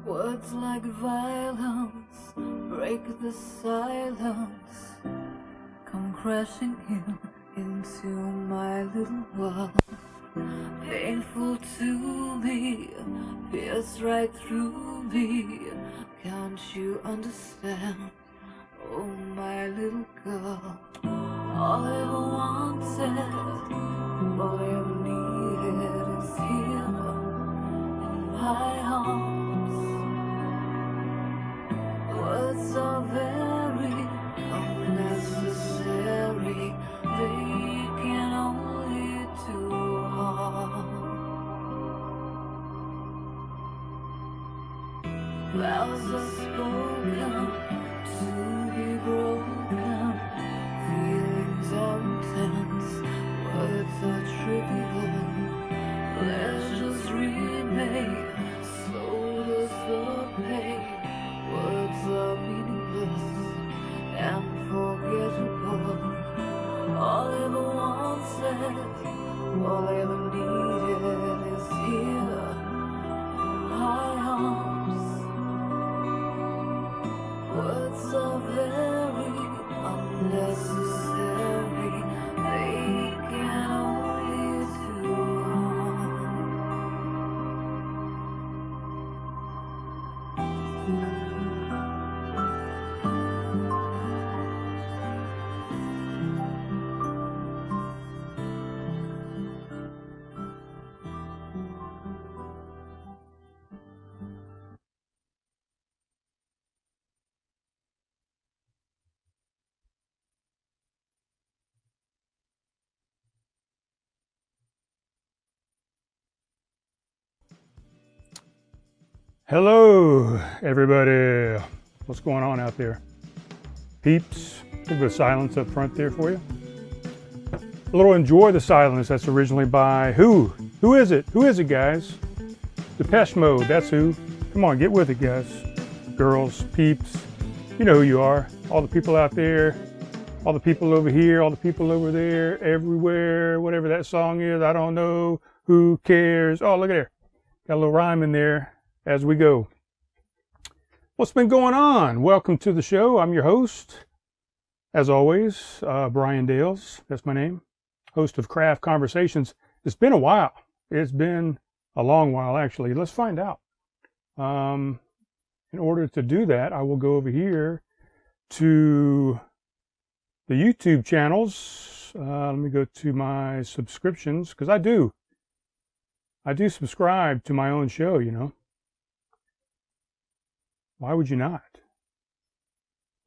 Words like violence break the silence, come crashing into my little world. Painful to me, pierce right through me. Can't you understand? Oh, my little girl. All I ever wanted, all I ever needed is here in my arms. Words are very unnecessary, they can only do harm. Vows are spoken to be broken, feelings are intense, words are trivial, pleasures remain, so does the pain. Words are meaningless and forgettable. All I ever wanted, all I ever needed is here in my arms. Words are very unnecessary, they can only do harm. Hello, everybody. What's going on out there? Peeps, a little bit of silence up front there for you. A little Enjoy the Silence. That's originally by who? Who is it? Who is it, guys? Depeche Mode, that's who. Come on, get with it, guys. Girls, peeps, you know who you are. All the people out there, all the people over here, all the people over there, everywhere, whatever that song is, I don't know. Who cares? Oh, look at there. Got a little rhyme in there. As we go. What's been going on? Welcome to the show. I'm your host, as always, Brian Dales. That's my name. Host of Craft Conversations. It's been a while. It's been a long while, actually. Let's find out. In order to do that, I will go over here to the YouTube channels. Let me go to my subscriptions, because I do subscribe to my own show, you know. Why would you not?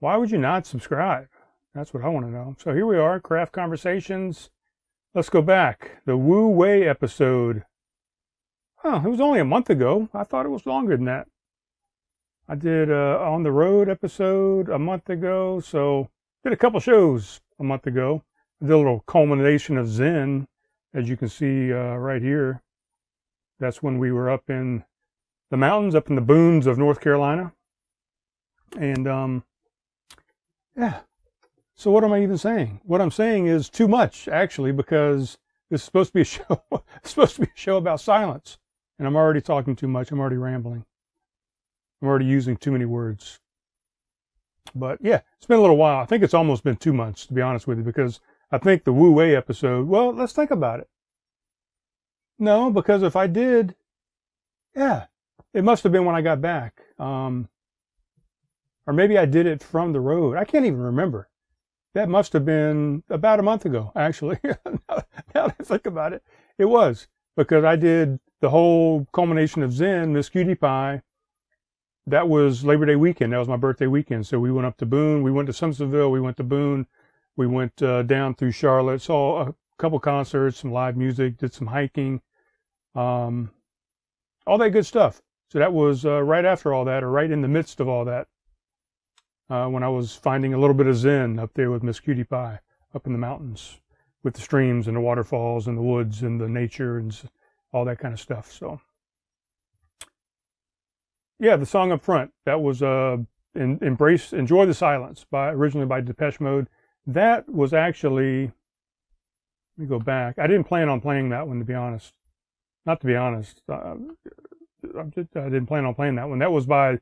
Why would you not subscribe? That's what I want to know. So here we are, Craft Conversations. Let's go back. The Wu Wei episode. Oh, it was only a month ago. I thought it was longer than that. I did On the Road episode a month ago. So did a couple shows a month ago. I did a little culmination of Zen, as you can see right here. That's when we were up in the mountains, up in the boons of North Carolina. And, yeah. So what am I even saying? What I'm saying is too much, actually, because this is supposed to be a show, it's supposed to be a show about silence. And I'm already talking too much. I'm already rambling. I'm already using too many words. But yeah, it's been a little while. I think it's almost been 2 months, to be honest with you, because I think the Wu Wei episode, well, let's think about it. No, because if I did, yeah, it must have been when I got back. Or maybe I did it from the road. I can't even remember. That must have been about a month ago, actually. Now that I think about it, it was. Because I did the whole culmination of Zen, Miss Cutie Pie. That was Labor Day weekend. That was my birthday weekend. So we went up to Boone. We went to Simpsonville. We went to Boone. We went down through Charlotte. Saw a couple concerts, some live music, did some hiking. All that good stuff. So that was right after all that, or right in the midst of all that. When I was finding a little bit of Zen up there with Miss Cutie Pie, up in the mountains, with the streams and the waterfalls and the woods and the nature and all that kind of stuff. So, yeah, the song up front, that was Enjoy the Silence, originally by Depeche Mode. That was actually, let me go back. I didn't plan on playing that one, to be honest. Not to be honest. I didn't plan on playing that one. That was by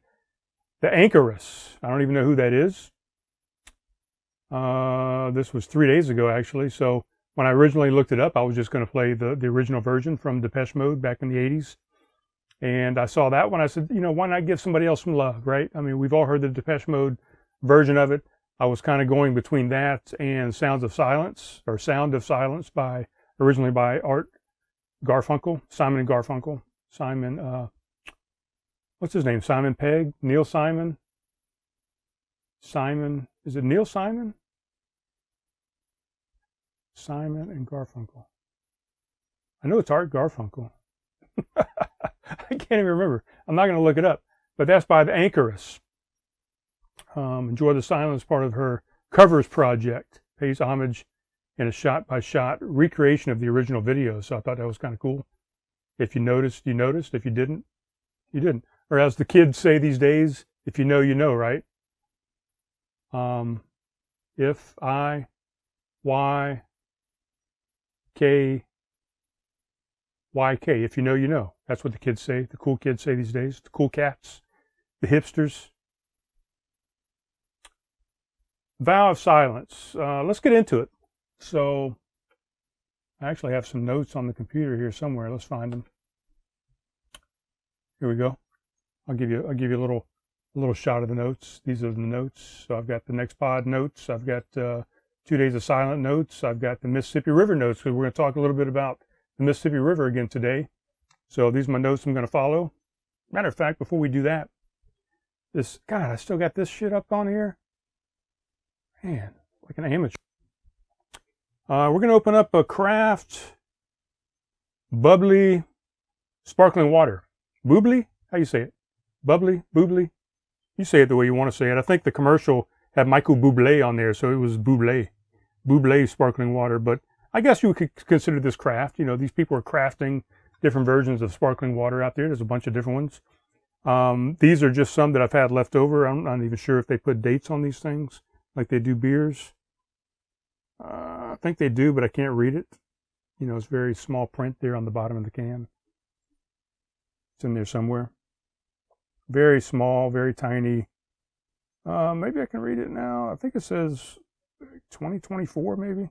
the Anchoress. I don't even know who that is. This was 3 days ago, actually. So when I originally looked it up, I was just going to play the original version from Depeche Mode back in the 80s. And I saw that one. I said, you know, why not give somebody else some love, right? I mean, we've all heard the Depeche Mode version of it. I was kind of going between that and Sound of Silence originally by Art Garfunkel, Simon and Garfunkel. Simon, what's his name? Simon Pegg? Neil Simon? Simon, is it Neil Simon? Simon and Garfunkel. I know it's Art Garfunkel. I can't even remember. I'm not going to look it up. But that's by the Anchoress. Enjoy the Silence, part of her covers project. Pays homage in a shot-by-shot recreation of the original video. So I thought that was kind of cool. If you noticed, you noticed. If you didn't, you didn't. Or as the kids say these days, if you know, you know, right? If I, Y, K, YK. If you know, you know. That's what the kids say. The cool kids say these days. The cool cats. The hipsters. Vow of Silence. Let's get into it. So, I actually have some notes on the computer here somewhere. Let's find them. Here we go. I'll give you a little shot of the notes. These are the notes. So I've got the Next Pod notes. I've got 2 Days of Silent notes. I've got the Mississippi River notes, because we're going to talk a little bit about the Mississippi River again today. So these are my notes I'm going to follow. Matter of fact, before we do that, God, I still got this shit up on here. Man, like an amateur. We're going to open up a Craft Bubly sparkling water. Bubly? How you say it? Bubly? Bubly? You say it the way you want to say it. I think the commercial had Michael Bublé on there, so it was Bublé. Bublé sparkling water. But I guess you could consider this craft. You know, these people are crafting different versions of sparkling water out there. There's a bunch of different ones. These are just some that I've had left over. I'm not even sure if they put dates on these things like they do beers. I think they do, but I can't read it. You know, it's very small print there on the bottom of the can. It's in there somewhere. Very small, very tiny. Maybe I can read it now. I think it says 2024 maybe.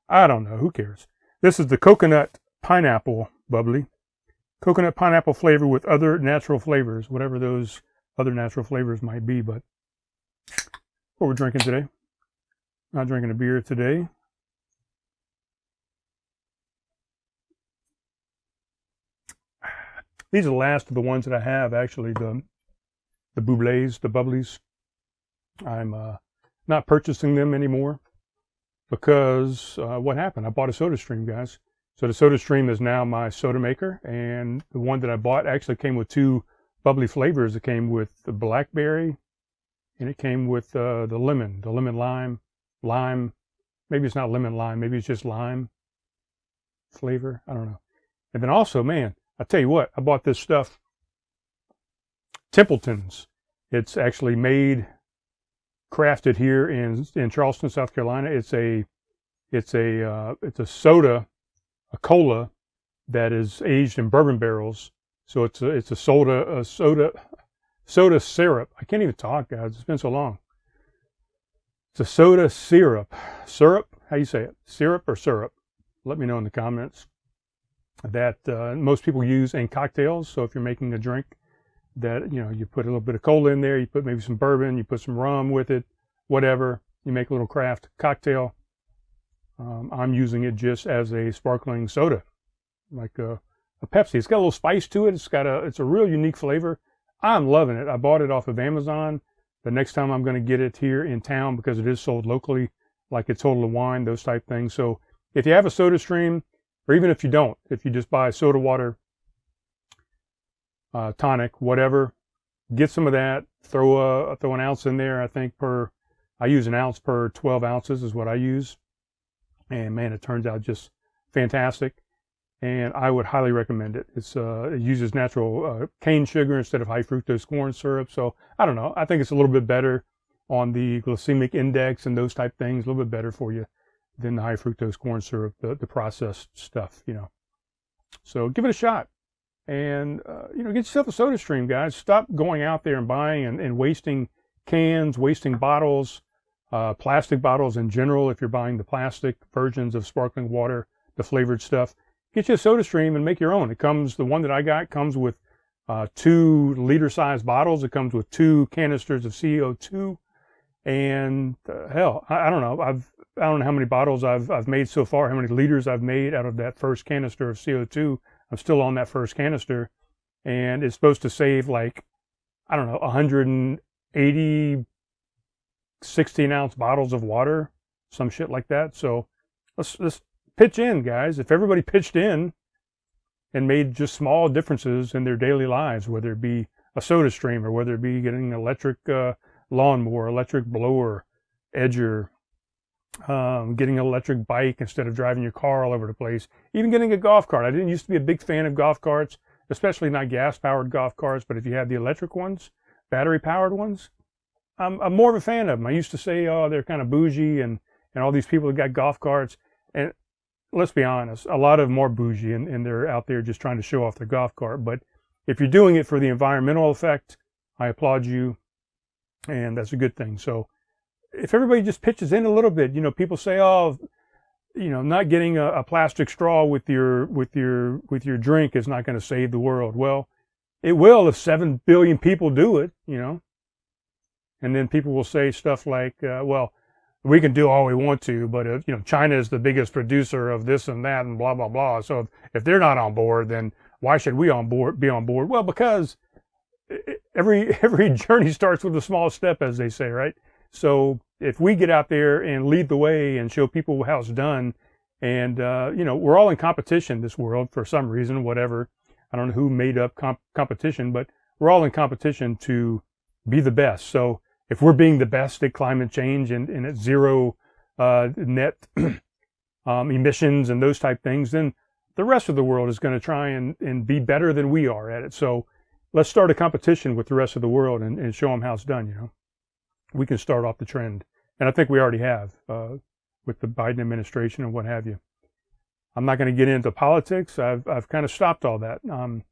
I don't know. Who cares? This is the coconut pineapple bubbly. Coconut pineapple flavor with other natural flavors, whatever those other natural flavors might be. But what we're drinking today. Not drinking a beer today. These are the last of the ones that I have, actually, the Bublés, the Bubblies. I'm not purchasing them anymore because what happened? I bought a SodaStream, guys. So the SodaStream is now my soda maker, and the one that I bought actually came with 2 bubbly flavors. It came with the blackberry, and it came with the lemon lime. Maybe it's not lemon lime. Maybe it's just lime flavor. I don't know. And then also, man, I tell you what, I bought this stuff, Templeton's. It's actually crafted here in Charleston, South Carolina. It's a soda, a cola that is aged in bourbon barrels. So it's a soda syrup. I can't even talk, guys. It's been so long. It's a soda syrup. Syrup? How you say it? Syrup or syrup? Let me know in the comments. That most people use in cocktails. So if you're making a drink that, you know, you put a little bit of cola in there, you put maybe some bourbon, you put some rum with it, whatever. You make a little craft cocktail. I'm using it just as a sparkling soda, like a Pepsi. It's got a little spice to it. It's a real unique flavor. I'm loving it. I bought it off of Amazon. The next time I'm going to get it here in town, because it is sold locally, like it's Total Wine, those type things. So if you have a SodaStream, or even if you don't, if you just buy soda water, tonic, whatever, get some of that. Throw an ounce in there. I think I use an ounce per 12 ounces is what I use. And man, it turns out just fantastic. And I would highly recommend it. It uses natural cane sugar instead of high fructose corn syrup. So I don't know. I think it's a little bit better on the glycemic index and those type things. A little bit better for you than the high fructose corn syrup, the processed stuff, you know. So give it a shot. And, get yourself a soda stream, guys. Stop going out there and buying and wasting cans, wasting bottles, plastic bottles in general. If you're buying the plastic versions of sparkling water, the flavored stuff, get you a soda stream and make your own. The one that I got comes with 2 liter-sized bottles. It comes with 2 canisters of CO2. And hell, I don't know. I don't know how many bottles I've made so far, how many liters I've made out of that first canister of CO2. I'm still on that first canister, and it's supposed to save 180 16-ounce bottles of water, some shit like that. So let's pitch in, guys. If everybody pitched in and made just small differences in their daily lives, whether it be a soda stream or whether it be getting an electric lawnmower, electric blower, edger, getting an electric bike instead of driving your car all over the place, even getting a golf cart. I didn't used to be a big fan of golf carts, especially not gas-powered golf carts, but if you have the electric ones, battery-powered ones, I'm more of a fan of them. I used to say, oh, they're kind of bougie and all these people that got golf carts. And let's be honest, a lot of them are bougie and they're out there just trying to show off their golf cart. But if you're doing it for the environmental effect, I applaud you, and that's a good thing. So if everybody just pitches in a little bit, people say, oh, not getting a plastic straw with your drink is not going to save the world. Well, it will if 7 billion people do it, And then people will say stuff like, well, we can do all we want to, but China is the biggest producer of this and that and blah, blah, blah. So if they're not on board, then why should we be on board? Well, because every journey starts with a small step, as they say, right? So if we get out there and lead the way and show people how it's done, and we're all in competition in this world for some reason, whatever. I don't know who made up competition, but we're all in competition to be the best. So if we're being the best at climate change and at zero net emissions and those type things, then the rest of the world is going to try and be better than we are at it. So let's start a competition with the rest of the world and show them how it's done. We can start off the trend. And I think we already have with the Biden administration and what have you. I'm not going to get into politics. I've kind of stopped all that. I'm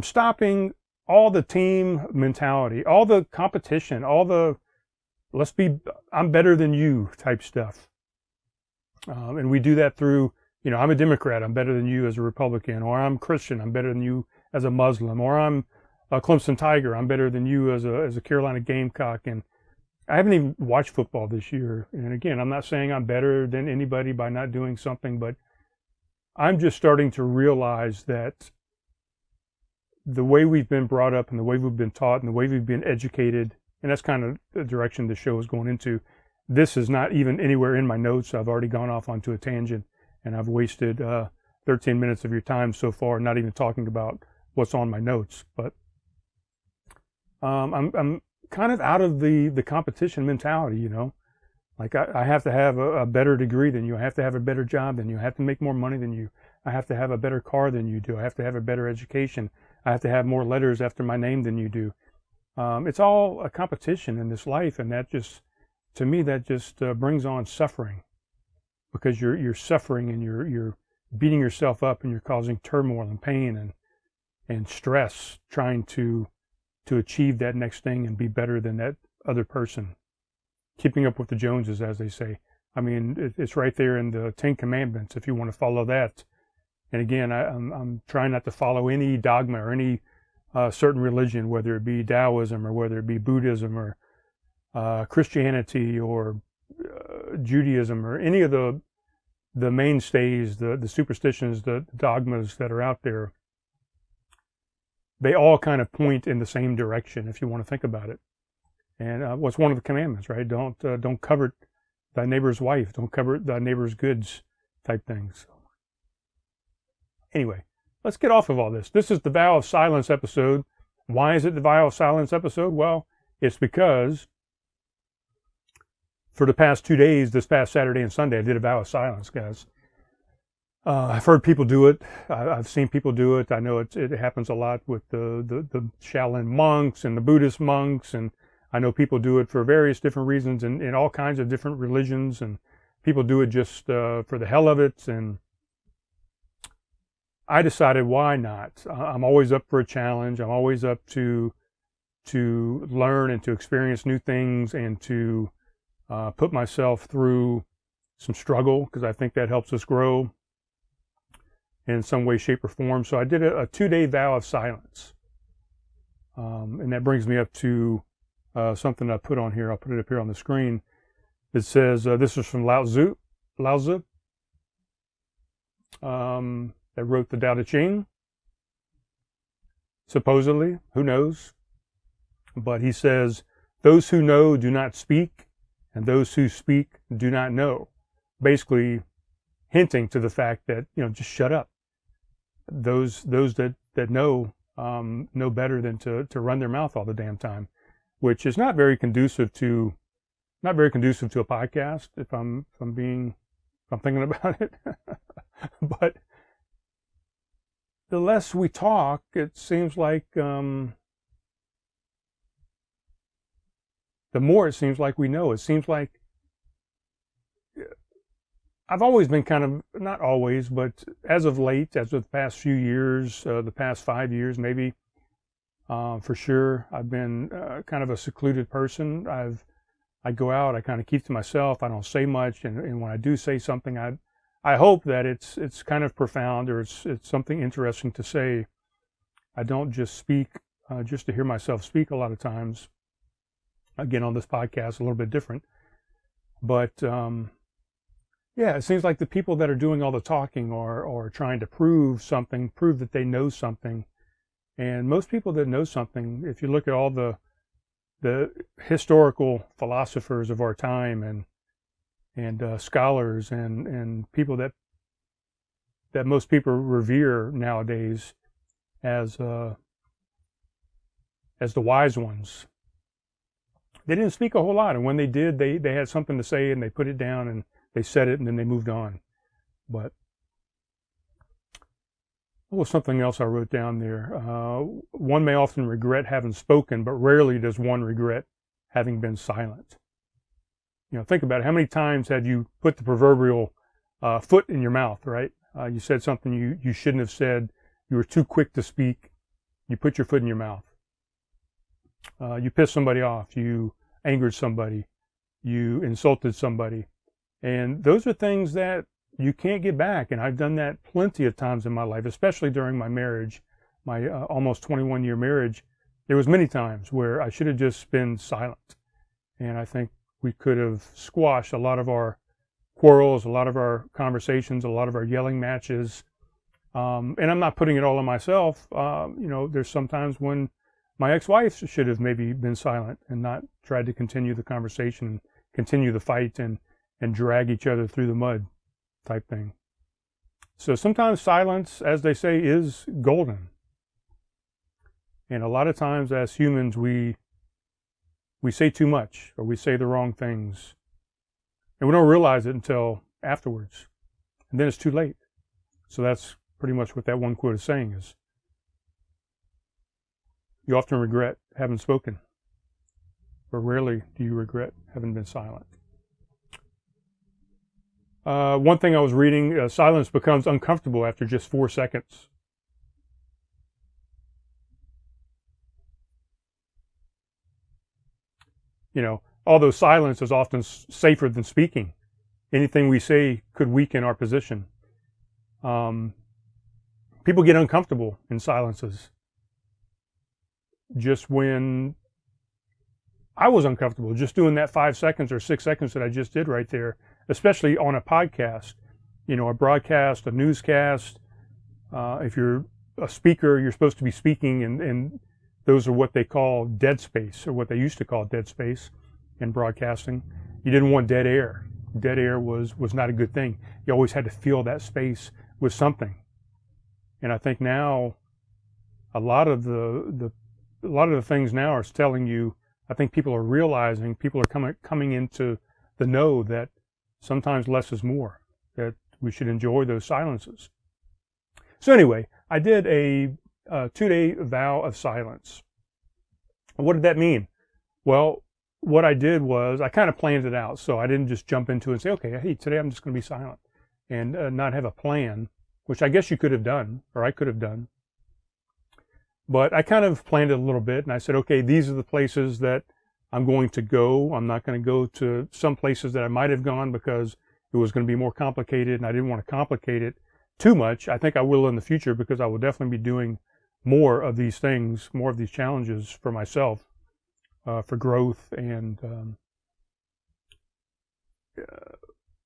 stopping all the team mentality, all the competition, all the I'm better than you type stuff. And we do that through, I'm a Democrat, I'm better than you as a Republican, or I'm Christian, I'm better than you as a Muslim, or I'm a Clemson Tiger, I'm better than you as a Carolina Gamecock. And I haven't even watched football this year. And again, I'm not saying I'm better than anybody by not doing something, but I'm just starting to realize that the way we've been brought up and the way we've been taught and the way we've been educated, and that's kind of the direction the show is going into. This is not even anywhere in my notes. I've already gone off onto a tangent, and I've wasted 13 minutes of your time so far, not even talking about what's on my notes. But I'm kind of out of the competition mentality, Like I have to have a better degree than you. I have to have a better job than you. I have to make more money than you. I have to have a better car than you do. I have to have a better education. I have to have more letters after my name than you do. It's all a competition in this life, and that just, to me, that just brings on suffering, because you're suffering and you're beating yourself up and you're causing turmoil and pain and stress trying to achieve that next thing and be better than that other person. Keeping up with the Joneses, as they say. I mean, it's right there in the 10 Commandments if you want to follow that. And again, I'm trying not to follow any dogma or any certain religion, whether it be Taoism or whether it be Buddhism or Christianity or Judaism or any of the mainstays, the superstitions, the dogmas that are out there. They all kind of point in the same direction if you want to think about it. And what's one of the commandments, right? Don't covet thy neighbor's wife. Don't covet thy neighbor's goods type things. So, anyway, let's get off of all this. This is the Vow of Silence episode. Why is it the Vow of Silence episode? Well, it's because for the past 2 days, this past Saturday and Sunday, I did a vow of silence, guys. I've heard people do it. I've seen people do it. I know it happens a lot with the Shaolin monks and the Buddhist monks, and I know people do it for various different reasons in all kinds of different religions, and people do it just for the hell of it. And I decided, why not? I'm always up for a challenge. I'm always up to learn and to experience new things and to put myself through some struggle, because I think that helps us grow in some way, shape, or form. So I did a 2-day vow of silence. And that brings me up to something I put on here. I'll put it up here on the screen. It says, this is from Lao Tzu, that wrote the Tao Te Ching, supposedly, who knows? But he says, those who know do not speak, and those who speak do not know. Basically hinting to the fact that, just shut up. Those that know better than to run their mouth all the damn time, which is not very conducive to a podcast, if I'm thinking about it. But the less we talk, it seems like the more it seems like we know. It seems like I've always been kind of, not always, but as of late, as of the past few years, the past 5 years maybe, for sure, I've been kind of a secluded person. I go out, I kind of keep to myself. I don't say much, and when I do say something, I hope that it's kind of profound, or it's something interesting to say. I don't just speak just to hear myself speak a lot of times. Again, on this podcast, a little bit different, but yeah, it seems like the people that are doing all the talking are trying to prove that they know something. And most people that know something, if you look at all the historical philosophers of our time and scholars and people that most people revere nowadays as the wise ones, they didn't speak a whole lot. And when they did, they had something to say, and they put it down, and they said it, and then they moved on. But what was something else I wrote down there? One may often regret having spoken, but rarely does one regret having been silent. Think about it. How many times have you put the proverbial foot in your mouth, right? You said something you shouldn't have said. You were too quick to speak. You put your foot in your mouth. You pissed somebody off. You angered somebody. You insulted somebody. And those are things that you can't get back. And I've done that plenty of times in my life, especially during my marriage, my almost 21-year marriage. There was many times where I should have just been silent. And I think we could have squashed a lot of our quarrels, a lot of our conversations, a lot of our yelling matches. And I'm not putting it all on myself. There's sometimes when my ex-wife should have maybe been silent and not tried to continue the conversation, continue the fight, and drag each other through the mud type thing. So sometimes silence, as they say, is golden. And a lot of times as humans, we say too much, or we say the wrong things. And we don't realize it until afterwards. And then it's too late. So that's pretty much what that one quote is saying, is you often regret having spoken, but rarely do you regret having been silent. One thing I was reading, silence becomes uncomfortable after just 4 seconds. Although silence is often safer than speaking, anything we say could weaken our position. People get uncomfortable in silences. Just when I was uncomfortable, just doing that 5 seconds or 6 seconds that I just did right there, especially on a podcast, a broadcast, a newscast. If you're a speaker, you're supposed to be speaking, and those are what they call dead space, or what they used to call dead space in broadcasting. You didn't want dead air. Dead air was not a good thing. You always had to fill that space with something. And I think now a lot of the things now are telling you, I think people are realizing, people are coming into the know that sometimes less is more, that we should enjoy those silences. So anyway, I did a 2-day vow of silence. What did that mean? Well, what I did was I kind of planned it out. So I didn't just jump into it and say, okay, hey, today I'm just going to be silent, and not have a plan which I guess you could have done, or I could have done. But I kind of planned it a little bit, and I said, okay, these are the places that I'm going to go. I'm not going to go to some places that I might have gone because it was going to be more complicated, and I didn't want to complicate it too much. I think I will in the future because I will definitely be doing more of these things, more of these challenges for myself, for growth and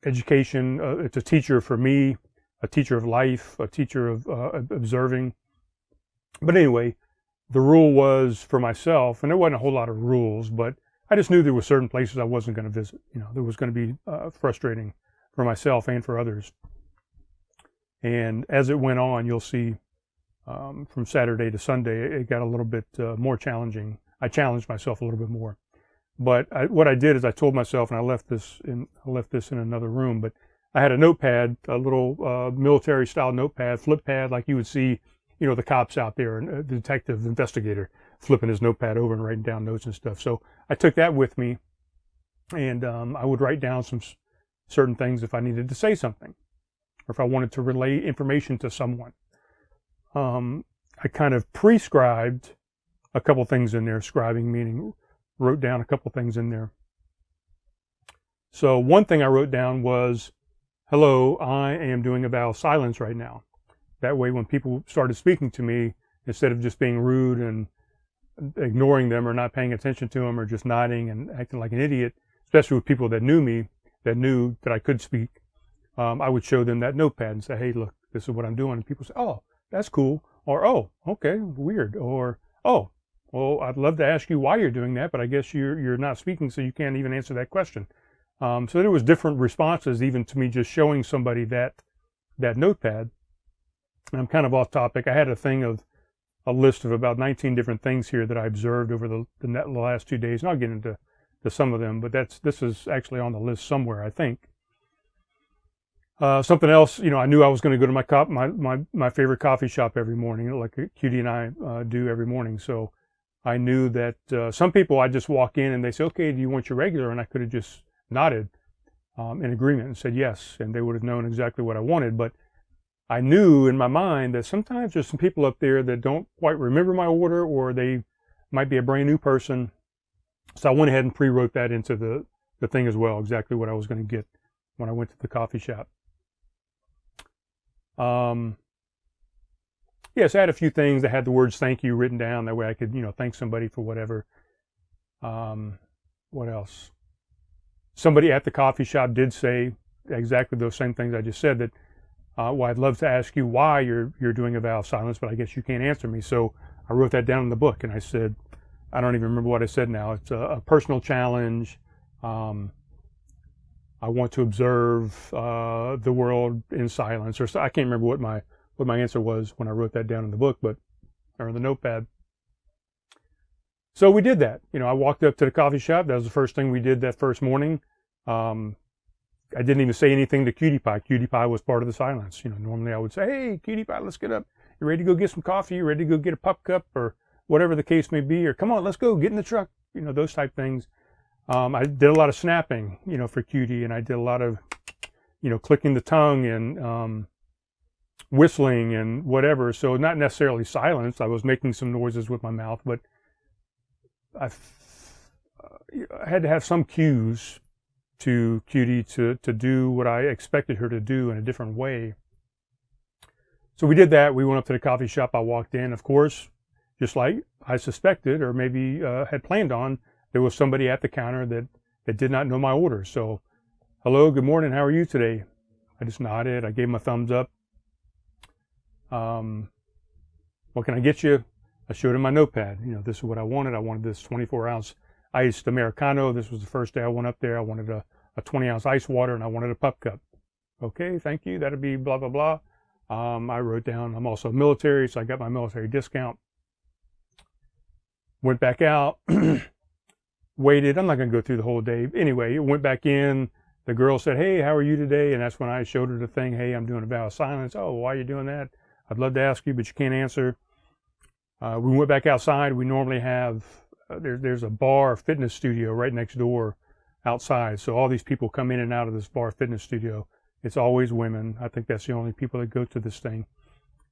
education. It's a teacher for me, a teacher of life, a teacher of observing. But anyway, the rule was for myself, and there wasn't a whole lot of rules, but I just knew there were certain places I wasn't going to visit. You know, there was going to be frustrating for myself and for others. And as it went on, you'll see from Saturday to Sunday, it got a little bit more challenging. I challenged myself a little bit more. But what I did is I told myself, and I left this in another room, but I had a notepad, a little military-style notepad, flip pad, like you would see, you know, the cops out there, and the detective, investigator, flipping his notepad over and writing down notes and stuff. So I took that with me, and I would write down some certain things if I needed to say something, or if I wanted to relay information to someone. I kind of prescribed a couple things in there, scribing meaning wrote down a couple things in there. So one thing I wrote down was, hello, I am doing a vow of silence right now. That way when people started speaking to me, instead of just being rude and ignoring them or not paying attention to them or just nodding and acting like an idiot, especially with people that knew me, that knew that I could speak, I would show them that notepad and say, hey, look, this is what I'm doing. And people say, oh, that's cool. Or, oh, okay, weird. Or, oh, well, I'd love to ask you why you're doing that, but I guess you're not speaking, so you can't even answer that question. So there was different responses even to me just showing somebody that notepad. And I'm kind of off topic. I had a list of about 19 different things here that I observed over the last 2 days, and I'll get into some of them, but this is actually on the list somewhere, I think. Something else, you know, I knew I was going to go to my favorite coffee shop every morning, like Cutie and I do every morning. So I knew that some people, I just walk in and they say, okay, do you want your regular? And I could have just nodded in agreement and said yes, and they would have known exactly what I wanted. But I knew in my mind that sometimes there's some people up there that don't quite remember my order, or they might be a brand new person. So I went ahead and pre-wrote that into the thing as well, exactly what I was going to get when I went to the coffee shop. Yes, I had a few things that had the words thank you written down. That way I could, you know, thank somebody for whatever. What else? Somebody at the coffee shop did say exactly those same things I just said, that, well, I'd love to ask you why you're doing a vow of silence, but I guess you can't answer me. So I wrote that down in the book, and I said, I don't even remember what I said now. It's a personal challenge. I want to observe the world in silence, or so, I can't remember what my answer was when I wrote that down in the book, or in the notepad. So we did that. You know, I walked up to the coffee shop. That was the first thing we did that first morning. I didn't even say anything to Cutie Pie. Cutie Pie was part of the silence. You know, normally I would say, hey, Cutie Pie, let's get up. You ready to go get some coffee? You ready to go get a pup cup, or whatever the case may be? Or come on, let's go, get in the truck. You know, those type things. I did a lot of snapping, you know, for Cutie, and I did a lot of, you know, clicking the tongue and whistling and whatever. So not necessarily silence. I was making some noises with my mouth, but I had to have some cues to Cutie to do what I expected her to do in a different way. So we did that. We went up to the coffee shop. I walked in, of course, just like I suspected, or maybe had planned on. There was somebody at the counter that did not know my order. So, hello, good morning, how are you today? I just nodded. I gave him a thumbs up. What can I get you? I showed him my notepad. You know, this is what I wanted. I wanted this 24-ounce iced Americano. This was the first day I went up there. I wanted a 20-ounce ice water, and I wanted a pup cup. Okay, thank you. That'll be blah, blah, blah. I wrote down, I'm also military, so I got my military discount. Went back out. Waited. I'm not going to go through the whole day. Anyway, went back in. The girl said, hey, how are you today? And that's when I showed her the thing. Hey, I'm doing a vow of silence. Oh, why are you doing that? I'd love to ask you, but you can't answer. We went back outside. We normally have, there's a bar fitness studio right next door outside. So all these people come in and out of this bar fitness studio. It's always women. I think that's the only people that go to this thing.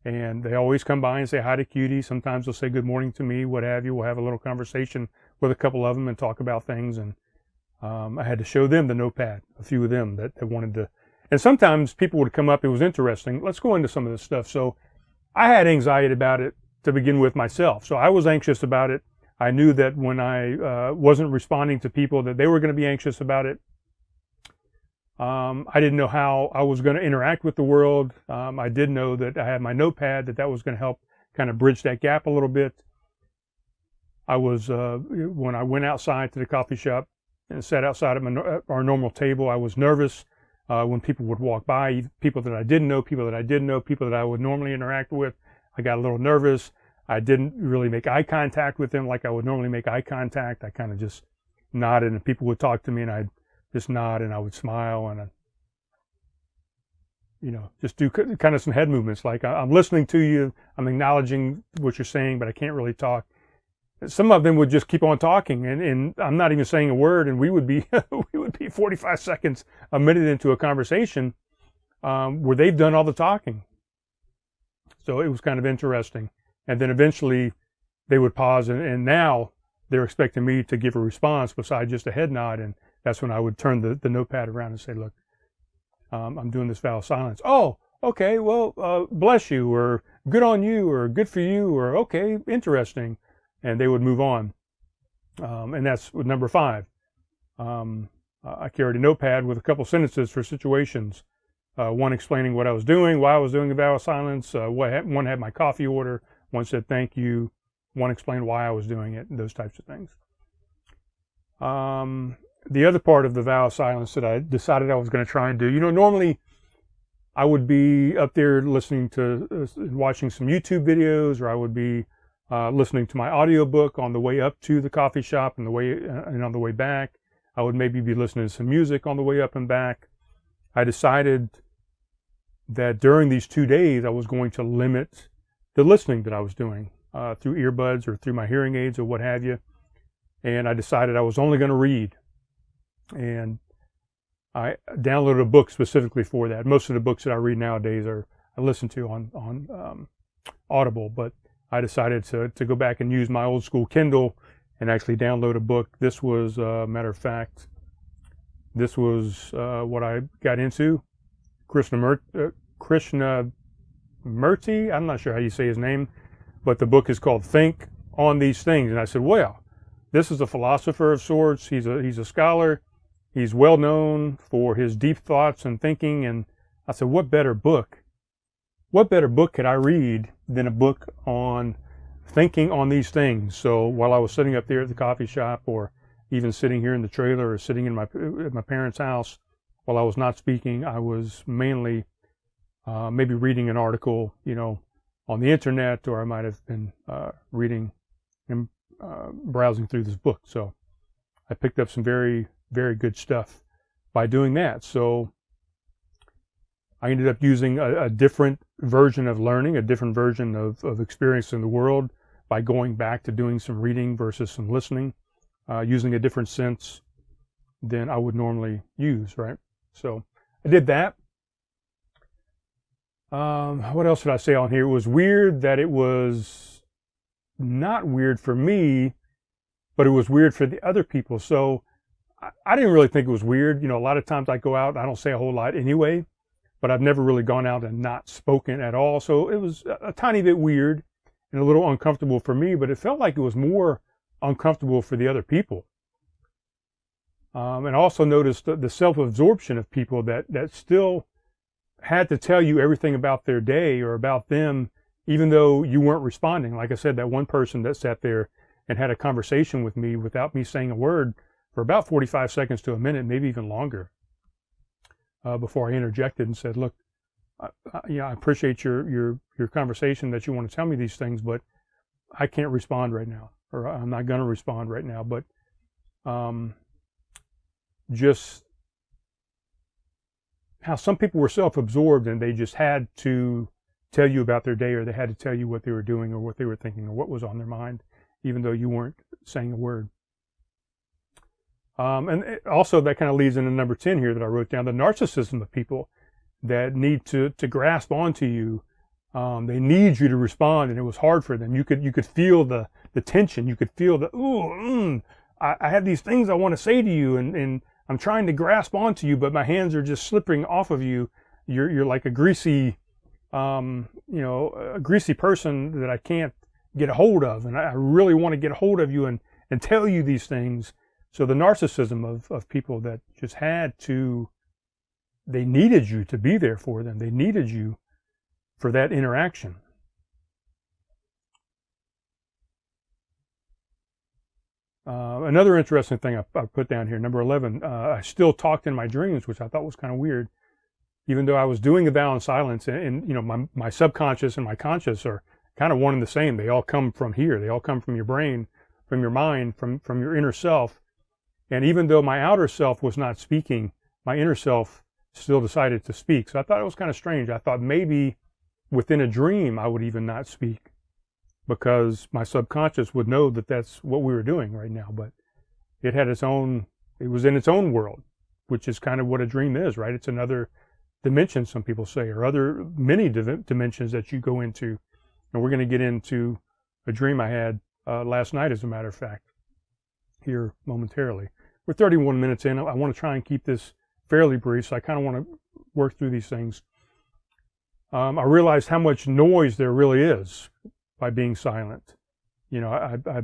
And they always come by and say hi to Cutie. Sometimes they'll say good morning to me, what have you. We'll have a little conversation with a couple of them and talk about things. And I had to show them the notepad, a few of them that wanted to. And sometimes people would come up. It was interesting. Let's go into some of this stuff. So I had anxiety about it to begin with myself. So I was anxious about it. I knew that when I wasn't responding to people that they were going to be anxious about it. I didn't know how I was going to interact with the world. I did know that I had my notepad, that was going to help kind of bridge that gap a little bit. I was, when I went outside to the coffee shop and sat outside at our normal table, I was nervous when people would walk by, people that I didn't know, people that I did know, people that I would normally interact with. I got a little nervous. I didn't really make eye contact with them like I would normally make eye contact. I kind of just nodded, and people would talk to me, and I'd just nod, and I would smile, and just do kind of some head movements, like I'm listening to you, I'm acknowledging what you're saying, but I can't really talk. Some of them would just keep on talking, and I'm not even saying a word, and we would be 45 seconds, a minute into a conversation where they've done all the talking. So it was kind of interesting. And then eventually they would pause, and now they're expecting me to give a response besides just a head nod, and that's when I would turn the notepad around and say, look, I'm doing this vow of silence. Oh, okay, well, bless you, or good on you, or good for you, or okay, interesting. And they would move on. And that's number 5. I carried a notepad with a couple sentences for situations. One explaining what I was doing, why I was doing the vow of silence. One had my coffee order. One said thank you. One explained why I was doing it, and those types of things. The other part of the vow of silence that I decided I was going to try and do, normally I would be up there listening to, watching some YouTube videos, or I would be listening to my audiobook on the way up to the coffee shop and on the way back. I would maybe be listening to some music on the way up and back. I decided that during these 2 days I was going to limit the listening that I was doing through earbuds or through my hearing aids or what have you. And I decided I was only going to read. And I downloaded a book specifically for that. Most of the books that I read nowadays I listen to on Audible, but I decided to go back and use my old school Kindle and actually download a book. This was, matter of fact, this was what I got into. Krishnamurti, I'm not sure how you say his name, but the book is called Think on These Things. And I said, well, this is a philosopher of sorts. He's a scholar. He's well known for his deep thoughts and thinking. And I said, what better book could I read than a book on thinking on these things? So while I was sitting up there at the coffee shop, or even sitting here in the trailer, or sitting in at my parents' house, while I was not speaking, I was mainly maybe reading an article, on the internet, or I might have been reading and browsing through this book. So I picked up some very, very good stuff by doing that. So I ended up using a different version of learning, a different version of experiencing the world by going back to doing some reading versus some listening, using a different sense than I would normally use, right? So I did that. What else did I say on here? It was weird that it was not weird for me, but it was weird for the other people. So I didn't really think it was weird. A lot of times I go out, I don't say a whole lot anyway, but I've never really gone out and not spoken at all. So it was a tiny bit weird and a little uncomfortable for me, but it felt like it was more uncomfortable for the other people. And I also noticed the self-absorption of people that still had to tell you everything about their day or about them, even though you weren't responding. Like I said, that one person that sat there and had a conversation with me without me saying a word for about 45 seconds to a minute, maybe even longer, before I interjected and said, look, I appreciate your conversation, that you want to tell me these things, but I can't respond right now, or I'm not going to respond right now. But just how some people were self-absorbed and they just had to tell you about their day, or they had to tell you what they were doing or what they were thinking or what was on their mind, even though you weren't saying a word. And also that kind of leads into number 10 here that I wrote down, the narcissism of people. that need to grasp onto you. They need you to respond, and it was hard for them. You could feel the tension. You could feel I have these things I want to say to you, and I'm trying to grasp onto you, but my hands are just slipping off of you. You're like a greasy, a greasy person that I can't get a hold of, and I really want to get a hold of you and tell you these things. So the narcissism of people that just they needed you to be there for them. They needed you for that interaction. Another interesting thing I put down here, number 11, I still talked in my dreams, which I thought was kind of weird. Even though I was doing a vow in silence, and my subconscious and my conscious are kind of one and the same. They all come from here. They all come from your brain, from your mind, from your inner self. And even though my outer self was not speaking, my inner self still decided to speak. So I thought it was kind of strange. I thought maybe within a dream I would even not speak, because my subconscious would know that that's what we were doing right now. But it was in its own world, which is kind of what a dream is, right? It's another dimension, some people say, or other many dimensions that you go into. And we're going to get into a dream I had last night, as a matter of fact, here momentarily. We're 31 minutes in. I want to try and keep this fairly brief, so I kind of want to work through these things. I realized how much noise there really is by being silent. I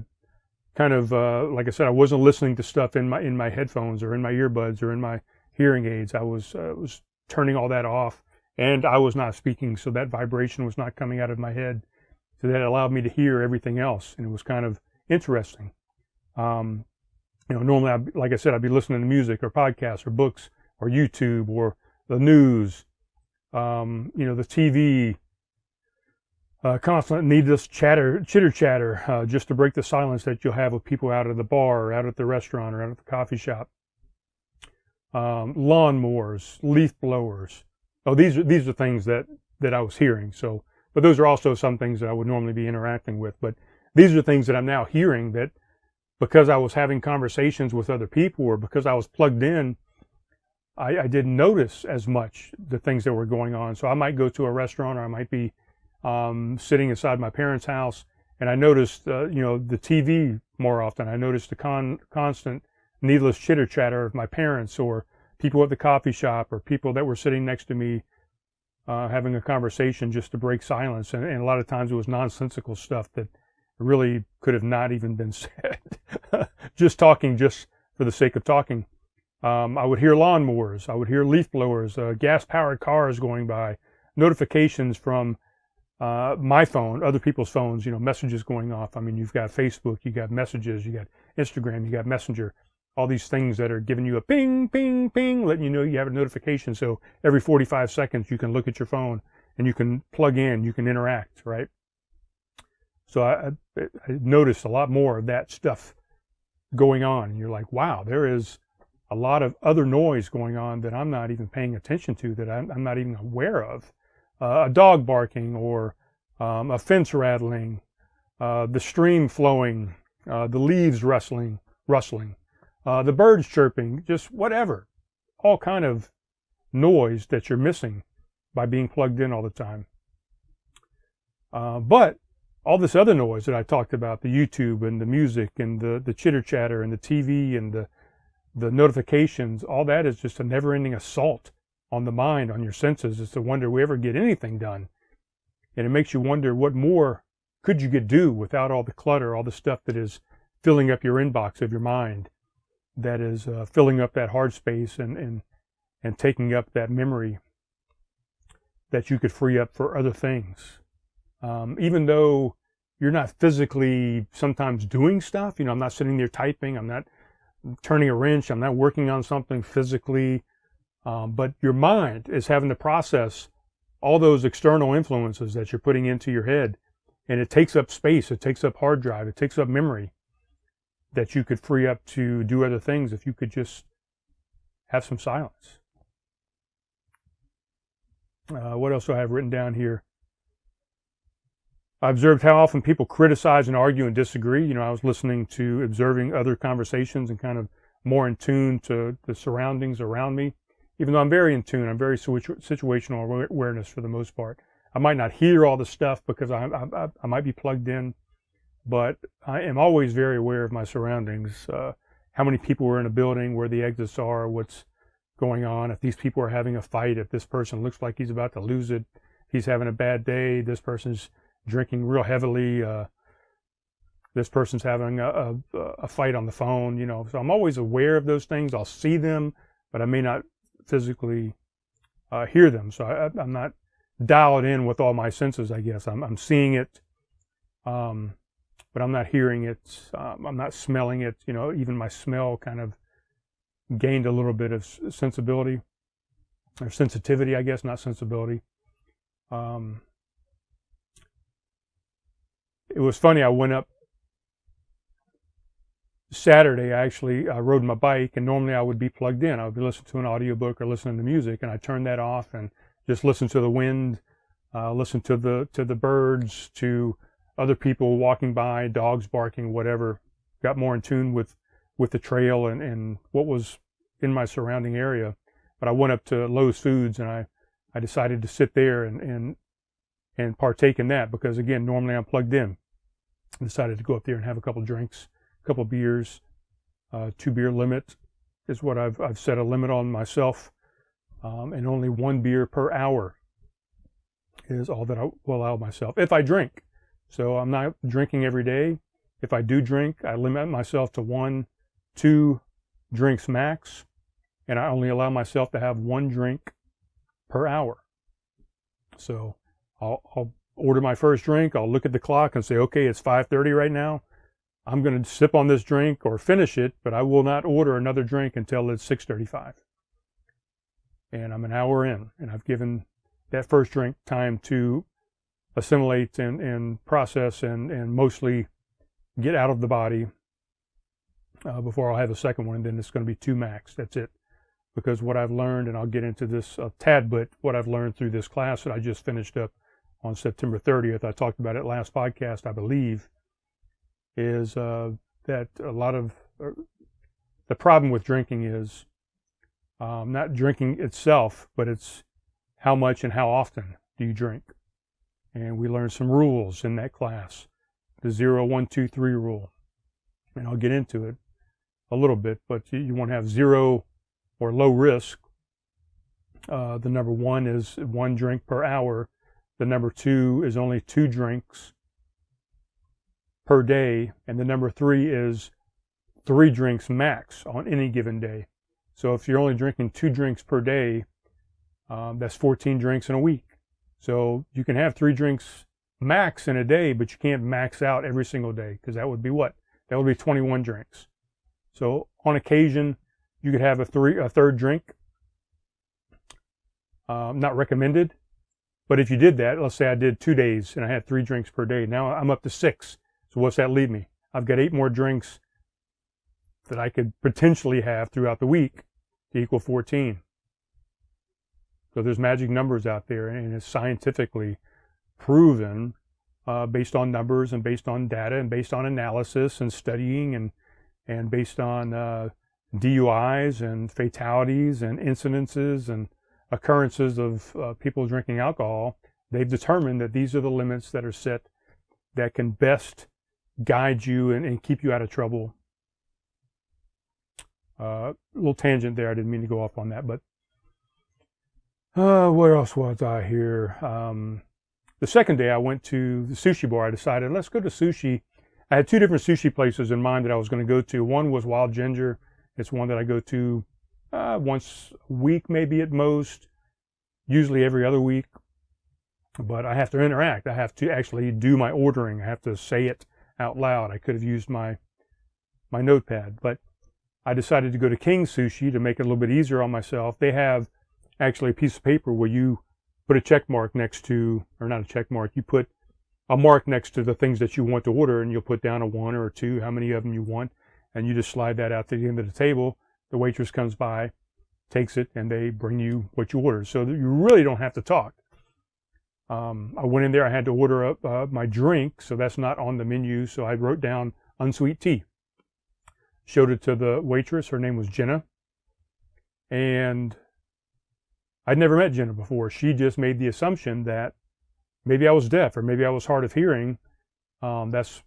kind of, like I said, I wasn't listening to stuff in my headphones or in my earbuds or in my hearing aids. I was turning all that off, and I was not speaking, so that vibration was not coming out of my head. So that allowed me to hear everything else, and it was kind of interesting. Normally, like I said, I'd be listening to music or podcasts or books or YouTube or the news, the TV, constant needless chitter chatter, just to break the silence that you'll have with people out at the bar or out at the restaurant or out at the coffee shop. Lawnmowers, leaf blowers. Oh, these are things that I was hearing. So, but those are also some things that I would normally be interacting with. But these are things that I'm now hearing, that because I was having conversations with other people, or because I was plugged in, I didn't notice as much the things that were going on. So I might go to a restaurant, or I might be sitting inside my parents' house, and I noticed, the TV more often. I noticed the constant needless chitter chatter of my parents, or people at the coffee shop, or people that were sitting next to me having a conversation just to break silence. And a lot of times it was nonsensical stuff that really could have not even been said. Just talking just for the sake of talking. I would hear lawnmowers. I would hear leaf blowers, gas-powered cars going by, notifications from my phone, other people's phones, messages going off. I mean, you've got Facebook, you got messages, you got Instagram, you got Messenger, all these things that are giving you a ping, ping, ping, letting you know you have a notification. So every 45 seconds you can look at your phone and you can plug in, you can interact, right? So I noticed a lot more of that stuff going on. And you're like, wow, there is a lot of other noise going on that I'm not even paying attention to, that I'm not even aware of. A dog barking, or a fence rattling, the stream flowing, the leaves rustling, the birds chirping, just whatever. All kind of noise that you're missing by being plugged in all the time. But all this other noise that I talked about, the YouTube and the music and the chitter chatter and the TV and the notifications, all that is just a never-ending assault on the mind, on your senses. It's to wonder, we ever get anything done? And it makes you wonder, what more could you do without all the clutter, all the stuff that is filling up your inbox of your mind, that is filling up that hard space and taking up that memory that you could free up for other things. Even though you're not physically sometimes doing stuff, I'm not sitting there typing, I'm not turning a wrench, I'm not working on something physically, but your mind is having to process all those external influences that you're putting into your head, and it takes up space, it takes up hard drive, it takes up memory that you could free up to do other things if you could just have some silence. What else do I have written down here? I observed how often people criticize and argue and disagree. I was observing other conversations and kind of more in tune to the surroundings around me. even though I'm very in tune, I'm very situational awareness for the most part. I might not hear all the stuff because I might be plugged in, but I am always very aware of my surroundings, how many people are in a building, where the exits are, what's going on, if these people are having a fight, if this person looks like he's about to lose it, he's having a bad day, this person's drinking real heavily, this person's having a fight on the phone, So I'm always aware of those things. I'll see them, but I may not physically hear them. So I'm not dialed in with all my senses, I guess. I'm seeing it, but I'm not hearing it. I'm not smelling it. Even my smell kind of gained a little bit of sensibility or sensitivity, I guess, not sensibility. It was funny. I went up Saturday. I actually rode my bike, and normally I would be plugged in. I would be listening to an audiobook or listening to music, and I turned that off and just listen to the wind, listen to the birds, to other people walking by, dogs barking, whatever. Got more in tune with the trail and what was in my surrounding area. But I went up to Lowe's Foods, and I decided to sit there and partake in that, because again, normally I'm plugged in. I decided to go up there and have a couple drinks, a couple beers. 2 beer limit is what I've set a limit on myself, and only 1 beer per hour is all that I will allow myself if I drink. So I'm not drinking every day. If I do drink, I limit myself to 1-2 drinks max, and I only allow myself to have 1 drink per hour. So I'll order my first drink. I'll look at the clock and say, okay, it's 5:30 right now. I'm going to sip on this drink or finish it, but I will not order another drink until it's 6:35. And I'm an hour in, and I've given that first drink time to assimilate and process and mostly get out of the body before I'll have a second one. And then it's going to be 2 max. That's it. Because what I've learned, and I'll get into this a tad bit, what I've learned through this class that I just finished up on September 30th, I talked about it last podcast, I believe, is that a lot of the problem with drinking is not drinking itself, but it's how much and how often do you drink. And we learned some rules in that class, the 0, 1, 2, 3 rule. And I'll get into it a little bit, but you want to have 0 or low risk. The number 1 is 1 drink per hour. The number 2 is only 2 drinks per day. And the number 3 is 3 drinks max on any given day. So if you're only drinking 2 drinks per day, that's 14 drinks in a week. So you can have 3 drinks max in a day, but you can't max out every single day, because that would be what? That would be 21 drinks. So on occasion, you could have a third drink. Not recommended. But if you did that, let's say I did 2 days and I had 3 drinks per day. Now I'm up to 6. So what's that leave me? I've got 8 more drinks that I could potentially have throughout the week to equal 14. So there's magic numbers out there, and it's scientifically proven based on numbers and based on data and based on analysis and studying and based on DUIs and fatalities and incidences and occurrences of people drinking alcohol. They've determined that these are the limits that are set that can best guide you and keep you out of trouble. A little tangent there. I didn't mean to go off on that, but where else was I here? The second day I went to the sushi bar. I decided, let's go to sushi. I had 2 different sushi places in mind that I was going to go to. One was Wild Ginger. It's one that I go to once a week, maybe at most, usually every other week. But I have to interact. I have to actually do my ordering. I have to say it out loud. I could have used my notepad, but I decided to go to King Sushi to make it a little bit easier on myself. They have actually a piece of paper where you put a check mark next to, or not a check mark, you put a mark next to the things that you want to order, and you'll put down a 1 or a 2, how many of them you want, and you just slide that out to the end of the table. The waitress comes by, takes it, and they bring you what you ordered. So that you really don't have to talk. I went in there, I had to order my drink, so that's not on the menu, so I wrote down unsweet tea. Showed it to the waitress. Her name was Jenna. And I'd never met Jenna before. She just made the assumption that maybe I was deaf or maybe I was hard of hearing. That's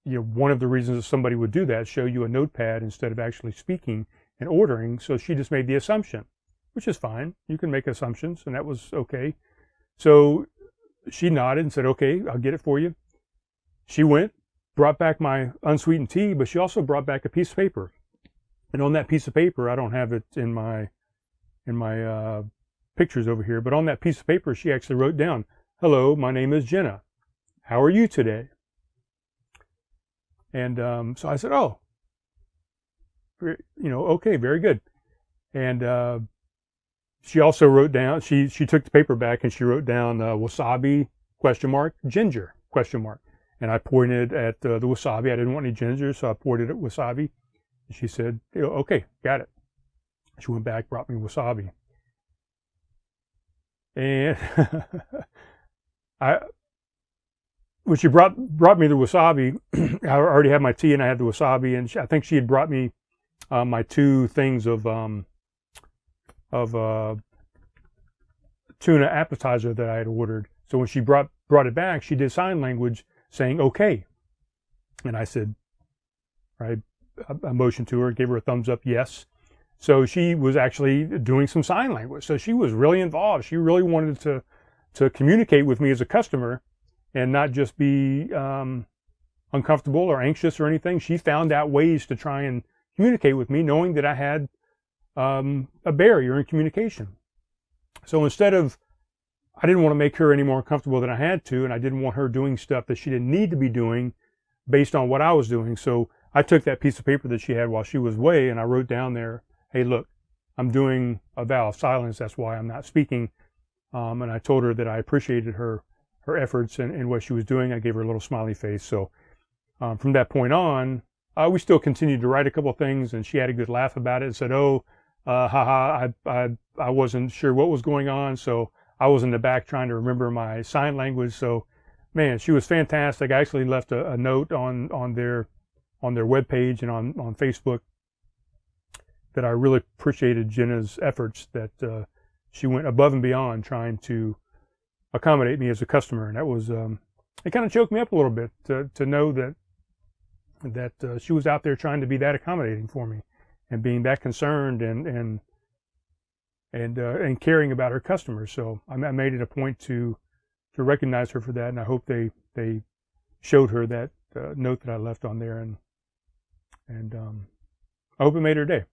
one of the reasons that somebody would do that, show you a notepad instead of actually speaking and ordering. So she just made the assumption, which is fine. You can make assumptions, and that was okay. So she nodded and said, okay, I'll get it for you. She went, brought back my unsweetened tea, but she also brought back a piece of paper. And on that piece of paper, I don't have it in my pictures over here, but on that piece of paper, she actually wrote down, hello, my name is Jenna. How are you today? And so I said, oh, okay, very good. And she also wrote down, she took the paper back and she wrote down wasabi, ? Ginger, ? And I pointed at the wasabi. I didn't want any ginger, so I pointed at wasabi. And she said, okay, got it. She went back, brought me wasabi. And when she brought me the wasabi, I already had my tea and I had the wasabi, and I think she had brought me my 2 things of tuna appetizer that I had ordered. So when she brought it back, she did sign language saying okay, and I said, I motioned to her, gave her a thumbs up, yes. So she was actually doing some sign language. So she was really involved. She really wanted to communicate with me as a customer and not just be uncomfortable or anxious or anything. She found out ways to try and communicate with me, knowing that I had a barrier in communication. So instead of, I didn't want to make her any more comfortable than I had to, and I didn't want her doing stuff that she didn't need to be doing based on what I was doing. So I took that piece of paper that she had while she was away, and I wrote down there, hey, look, I'm doing a vow of silence. That's why I'm not speaking. And I told her that I appreciated her efforts and what she was doing. I gave her a little smiley face. So from that point on, we still continued to write a couple of things, and she had a good laugh about it and said, oh, haha, I wasn't sure what was going on, so I was in the back trying to remember my sign language. So, man, she was fantastic. I actually left a note on their webpage and on Facebook that I really appreciated Jenna's efforts, that she went above and beyond trying to accommodate me as a customer. And that was, it kind of choked me up a little bit to know that she was out there trying to be that accommodating for me and being that concerned and caring about her customers. So I made it a point to recognize her for that, and I hope they showed her that note that I left on there, and I hope it made her day.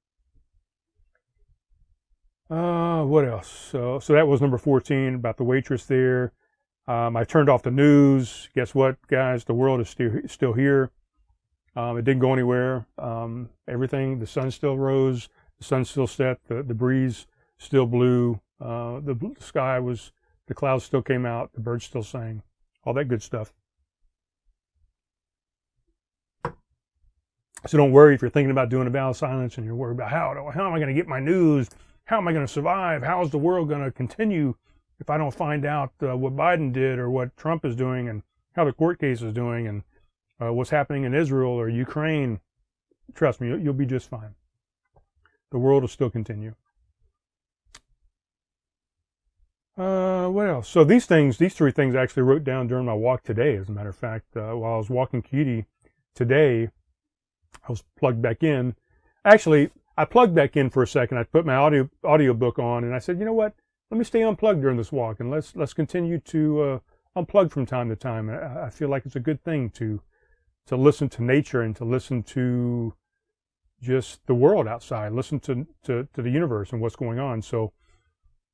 What else? So that was number 14, about the waitress there. I turned off the news. Guess what, guys? The world is still here. It didn't go anywhere. Everything, the sun still rose, the sun still set, the breeze still blew, the sky was, the clouds still came out, the birds still sang, all that good stuff. So don't worry if you're thinking about doing a vow of silence and you're worried about how am I going to get my news? How am I going to survive? How is the world going to continue if I don't find out what Biden did or what Trump is doing and how the court case is doing and what's happening in Israel or Ukraine? Trust me, you'll be just fine. The world will still continue. What else? So these 3 things I actually wrote down during my walk today. As a matter of fact, while I was walking Cutie today, I was plugged back in. Actually, I plugged back in for a second. I put my audio book on, and I said, you know what? Let me stay unplugged during this walk, and let's continue to unplug from time to time. I feel like it's a good thing to listen to nature and to listen to just the world outside, listen to the universe and what's going on. So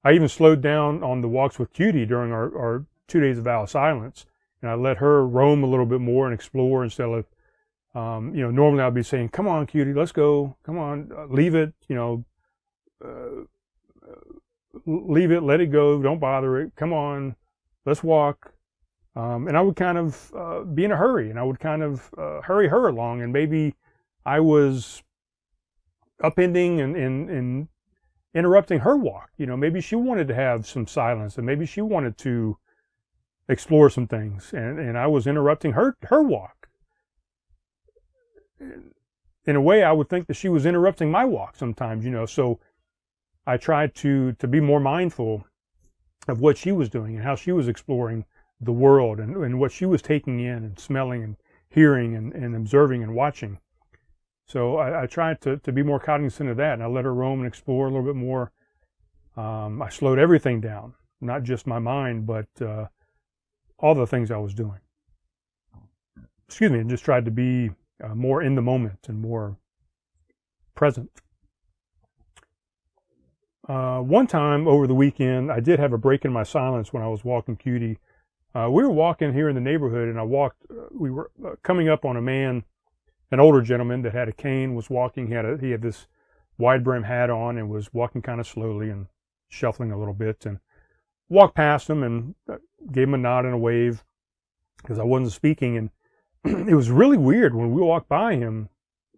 I even slowed down on the walks with Cutie during our 2 days of vow of silence, and I let her roam a little bit more and explore instead of, normally I'd be saying, come on, Cutie, let's go, come on, leave it, leave it, let it go, don't bother it, come on, let's walk. And I would kind of be in a hurry, and I would kind of hurry her along, and maybe I was upending and interrupting her walk. Maybe she wanted to have some silence, and maybe she wanted to explore some things, and I was interrupting her walk. In a way, I would think that she was interrupting my walk sometimes, So I tried to be more mindful of what she was doing and how she was exploring the world and what she was taking in and smelling and hearing and observing and watching. So I tried to be more cognizant of that, and I let her roam and explore a little bit more. I slowed everything down, not just my mind, but all the things I was doing. Excuse me, and just tried to be more in the moment and more present. One time over the weekend, I did have a break in my silence when I was walking Cutie. We were walking here in the neighborhood, and we were coming up on a man, an older gentleman that had a cane, was walking. He had this wide brim hat on and was walking kind of slowly and shuffling a little bit, and walked past him and gave him a nod and a wave because I wasn't speaking. And it was really weird when we walked by him.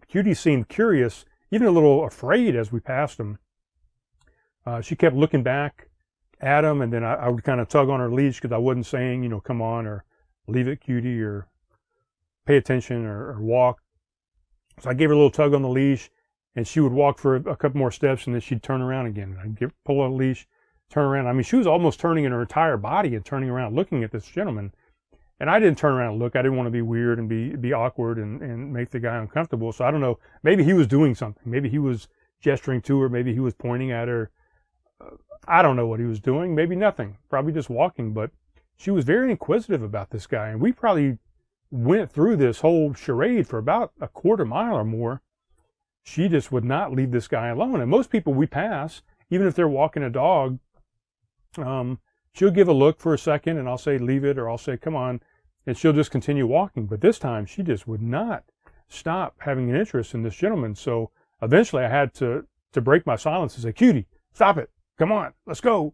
Cutie seemed curious, even a little afraid as we passed him. She kept looking back at him, and then I would kind of tug on her leash because I wasn't saying, come on, or leave it, Cutie, or pay attention, or walk. So I gave her a little tug on the leash, and she would walk for a couple more steps, and then she'd turn around again. And I'd pull on the leash, turn around. I mean, she was almost turning in her entire body and turning around, looking at this gentleman. And I didn't turn around and look. I didn't want to be weird and be awkward and make the guy uncomfortable. So I don't know. Maybe he was doing something. Maybe he was gesturing to her. Maybe he was pointing at her. I don't know what he was doing. Maybe nothing. Probably just walking. But she was very inquisitive about this guy. And we probably went through this whole charade for about a quarter mile or more. She just would not leave this guy alone. And most people we pass, even if they're walking a dog, she'll give a look for a second, and I'll say, leave it, or I'll say, come on, and she'll just continue walking. But this time, she just would not stop having an interest in this gentleman. So eventually, I had to break my silence and say, Cutie, stop it. Come on, let's go.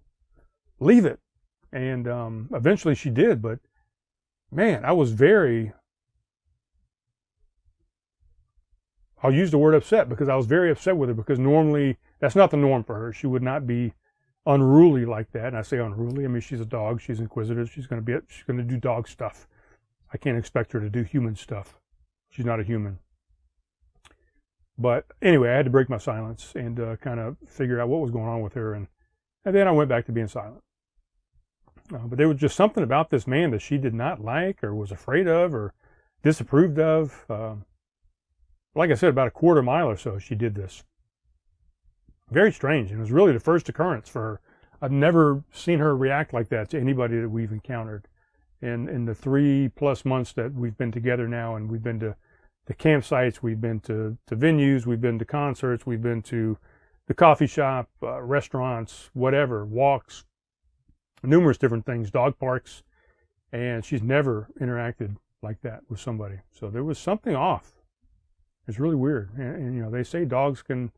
Leave it. And eventually she did, but man, I was I'll use the word upset, because I was very upset with her, because normally that's not the norm for her. She would not be unruly like that. And I say unruly, I mean, she's a dog, she's inquisitive, she's going to do dog stuff. I can't expect her to do human stuff. She's not a human. But anyway, I had to break my silence and kind of figure out what was going on with her, and then I went back to being silent. But there was just something about this man that she did not like, or was afraid of, or disapproved of. Like I said, about a quarter mile or so, she did this. Very strange, and it was really the first occurrence for her. I've never seen her react like that to anybody that we've encountered in the 3+ months that we've been together now, and we've been to the campsites, we've been to venues, we've been to concerts, we've been to the coffee shop, restaurants, whatever, walks, numerous different things, dog parks, and she's never interacted like that with somebody. So there was something off. It's really weird. And they say dogs can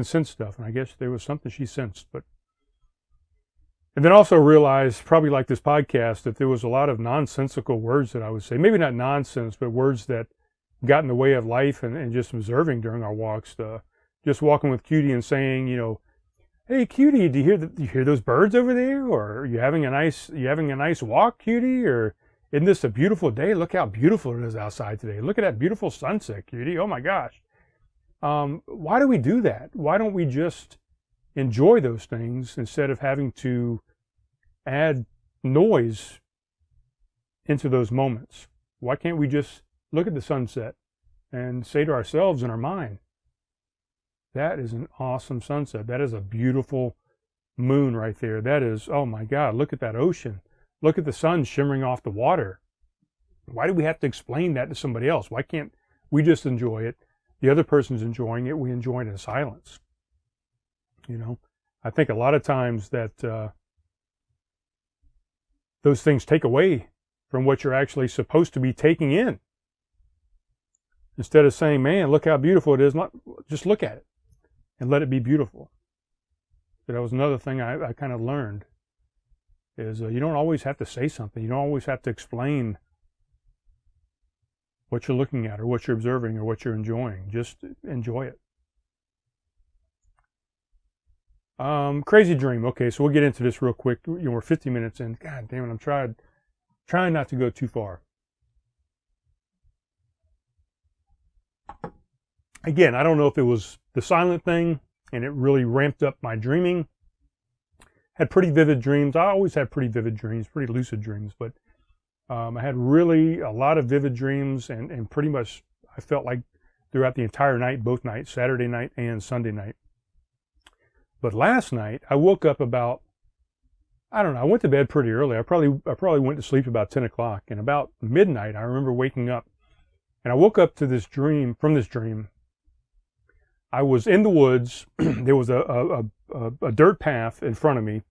sense stuff, and I guess there was something she sensed. And then also realized, probably like this podcast, that there was a lot of nonsensical words that I would say. Maybe not nonsense, but words that got in the way of life and just observing during our walks. Just walking with Cutie and saying, hey, Cutie, do you hear those birds over there? Or are you having a nice walk, Cutie? Or isn't this a beautiful day? Look how beautiful it is outside today. Look at that beautiful sunset, Cutie. Oh my gosh. Why do we do that? Why don't we just enjoy those things instead of having to add noise into those moments? Why can't we just look at the sunset and say to ourselves in our mind, that is an awesome sunset. That is a beautiful moon right there. That is, oh my God, look at that ocean. Look at the sun shimmering off the water. Why do we have to explain that to somebody else? Why can't we just enjoy it? The other person's enjoying it. We enjoy it in silence. I think a lot of times that those things take away from what you're actually supposed to be taking in. Instead of saying, man, look how beautiful it is, just look at it and let it be beautiful. So that was another thing I kind of learned, is you don't always have to say something. You don't always have to explain what you're looking at or what you're observing or what you're enjoying. Just enjoy it. Crazy dream. Okay, so we'll get into this real quick. We're 50 minutes in. God damn it, I'm trying not to go too far. Again, I don't know if it was the silent thing. and it really ramped up my dreaming. Had pretty vivid dreams. I always had pretty vivid dreams, pretty lucid dreams, but I had really a lot of vivid dreams, and pretty much I felt like throughout the entire night, both nights, Saturday night and Sunday night. But last night, I woke up about, I don't know, I went to bed pretty early. I probably went to sleep about 10 o'clock, and about midnight, I remember waking up, and I woke up to this dream, from this dream. I was in the woods. There was a dirt path in front of me.